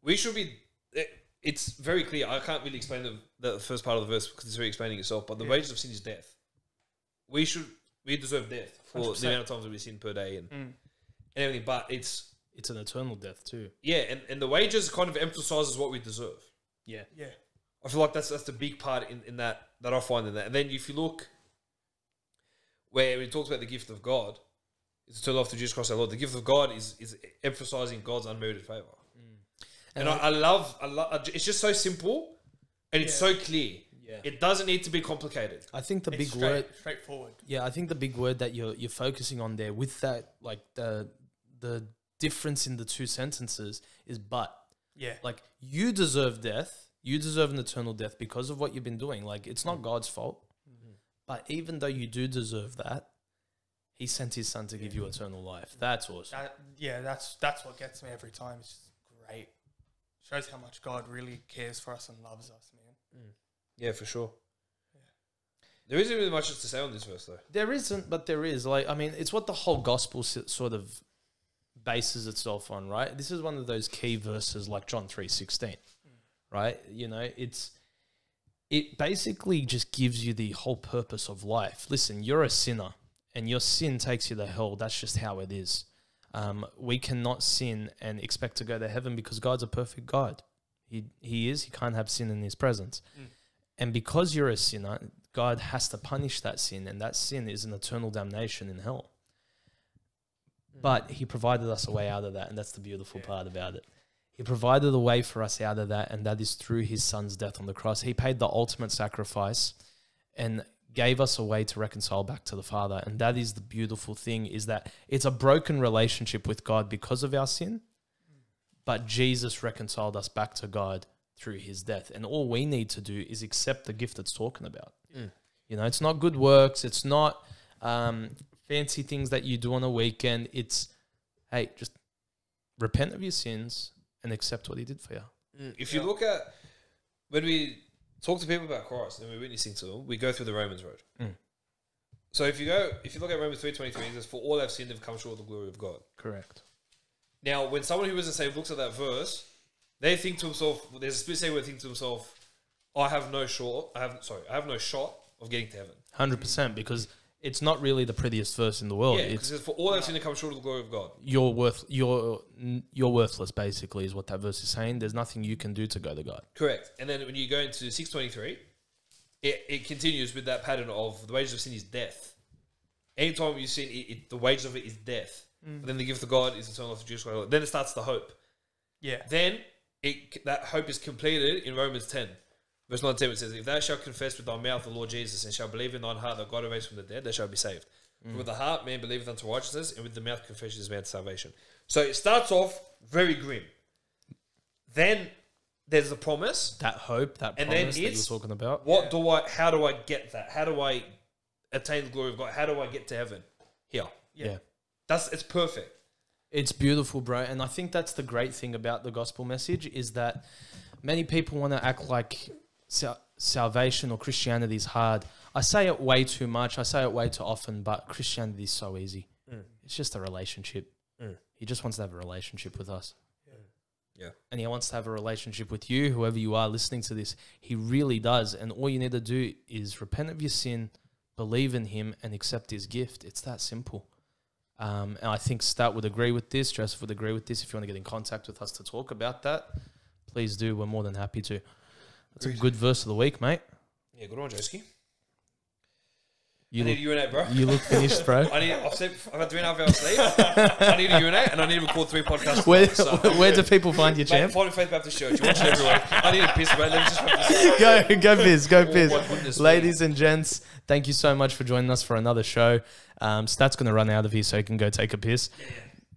Speaker 2: We should be. It's very clear. I can't really explain the first part of the verse because it's very explaining itself. But the wages of sin is death. We deserve death for
Speaker 3: 100%.
Speaker 2: the amount of times that we sin per day and everything. But it's
Speaker 1: an eternal death too.
Speaker 2: yeah, and the wages kind of emphasizes what we deserve.
Speaker 1: Yeah.
Speaker 3: Yeah.
Speaker 2: I feel like that's the big part in that I find in that. And then if you look where it talks about the gift of God, it's eternal life through Jesus Christ our Lord. The gift of God is emphasizing God's unmerited favor. And I love it's just so simple and it's so clear.
Speaker 1: Yeah.
Speaker 2: It doesn't need to be complicated.
Speaker 1: I think the
Speaker 3: It's
Speaker 1: big word,
Speaker 3: straightforward.
Speaker 1: yeah, I think the big word that you're focusing on there with that, like the difference in the two sentences is but.
Speaker 3: Yeah.
Speaker 1: Like, you deserve death. You deserve an eternal death because of what you've been doing. Like, it's not God's fault. But even though you do deserve that, he sent his son to give you eternal life. That's awesome.
Speaker 3: That's what gets me every time. It's just great. Shows how much God really cares for us and loves us, man.
Speaker 2: Yeah, for sure. There isn't really much to say on this verse, though.
Speaker 1: There isn't, but there is. Like, I mean, it's what the whole gospel sort of bases itself on, right? This is one of those key verses like John 3:16, right? You know, it basically just gives you the whole purpose of life. Listen, you're a sinner and your sin takes you to hell. That's just how it is. We cannot sin and expect to go to heaven because God's a perfect God. He is. He can't have sin in his presence. And because you're a sinner, God has to punish that sin, and that sin is an eternal damnation in hell. But he provided us a way out of that, and that's the beautiful part about it. He provided a way for us out of that, and that is through his son's death on the cross. He paid the ultimate sacrifice and gave us a way to reconcile back to the Father. And that is the beautiful thing, is that it's a broken relationship with God because of our sin, but Jesus reconciled us back to God through his death. And all we need to do is accept the gift it's talking about. You know, it's not good works. It's not fancy things that you do on a weekend. It's, hey, just repent of your sins and accept what he did for you.
Speaker 2: If you look at, when we talk to people about Christ and we're witnessing to them, we go through the Romans road. So if you look at Romans 3:23, it says, "For all have sinned and have come short of the glory of God." Correct. Now, when someone who isn't saved looks at that verse, they think to himself, there's a split second where they think to himself, I have no shot of getting to heaven.
Speaker 1: 100%, because It's not really the prettiest verse in the world.
Speaker 2: Yeah,
Speaker 1: It's
Speaker 2: because for all they've seen to come short of the glory of God.
Speaker 1: you're worthless, basically, is what that verse is saying. There's nothing you can do to go to God.
Speaker 2: Correct. And then when you go into 6:23, it continues with that pattern of the wages of sin is death. Anytime you sin, the wages of it is death. But then the gift of God is eternal life through Jesus Christ. Then it starts the hope.
Speaker 3: Yeah.
Speaker 2: Then that hope is completed in Romans 10. Verse 19, it says, if thou shalt confess with thy mouth the Lord Jesus, and shalt believe in thine heart that God raised from the dead, thou shalt be saved. For with the heart man believeth unto righteousness, and with the mouth confession is made to salvation. So it starts off very grim. Then there's the promise.
Speaker 1: That hope, that
Speaker 2: And
Speaker 1: promise
Speaker 2: then
Speaker 1: that you're
Speaker 2: it's
Speaker 1: talking about.
Speaker 2: How do I get that? How do I attain the glory of God? How do I get to heaven? Here.
Speaker 1: Yeah.
Speaker 2: It's perfect.
Speaker 1: It's beautiful, bro. And I think that's the great thing about the gospel message is that many people want to act like salvation or Christianity is hard. I say it way too much. I say it way too often, but Christianity is so easy. It's just a relationship. He just wants to have a relationship with us.
Speaker 2: Yeah.
Speaker 1: And he wants to have a relationship with you, whoever you are listening to this. He really does. And all you need to do is repent of your sin, believe in him, and accept his gift. It's that simple. And I think Stat would agree with this. Joseph would agree with this. If you want to get in contact with us to talk about that, please do. We're more than happy to. That's a good verse of the week, mate.
Speaker 2: Yeah, good one, Joski.
Speaker 1: You
Speaker 2: I need to urinate, bro.
Speaker 1: You look finished, bro.
Speaker 2: I've had 3.5 hours sleep. I need to urinate, and I need to record 3 podcasts.
Speaker 1: Where do people find you, champ?
Speaker 2: Find Faith Baptist Church. You watch it every week. I need to piss, bro. Let me just practice.
Speaker 1: Go piss, go
Speaker 2: Oh,
Speaker 1: piss.
Speaker 2: my goodness me.
Speaker 1: Ladies and gents, thank you so much for joining us for another show. Stat's going to run out of here so he can go take a piss.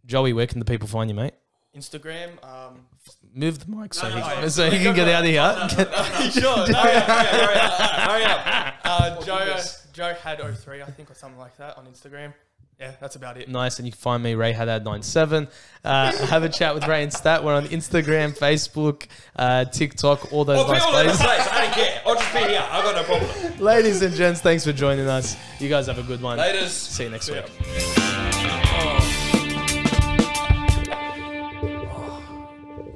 Speaker 1: Joey, where can the people find you, mate?
Speaker 3: Instagram.
Speaker 1: Move the mic so
Speaker 3: No,
Speaker 1: he
Speaker 3: no,
Speaker 1: can,
Speaker 3: no.
Speaker 1: so he can get out of here.
Speaker 3: Sure.
Speaker 2: Hurry up.
Speaker 3: Joe had 03, I think, or something like that on Instagram. Yeah, that's about it.
Speaker 1: Nice, and you can find me, Ray Haddad97. Have a chat with Ray and Stat. We're on Instagram, Facebook, TikTok, all those
Speaker 2: I'll be
Speaker 1: nice
Speaker 2: all over the
Speaker 1: places.
Speaker 2: place. I don't care. I'll just be here. I've got no problem.
Speaker 1: Ladies and gents, thanks for joining us. You guys have a good one.
Speaker 2: Laters.
Speaker 1: See you next week.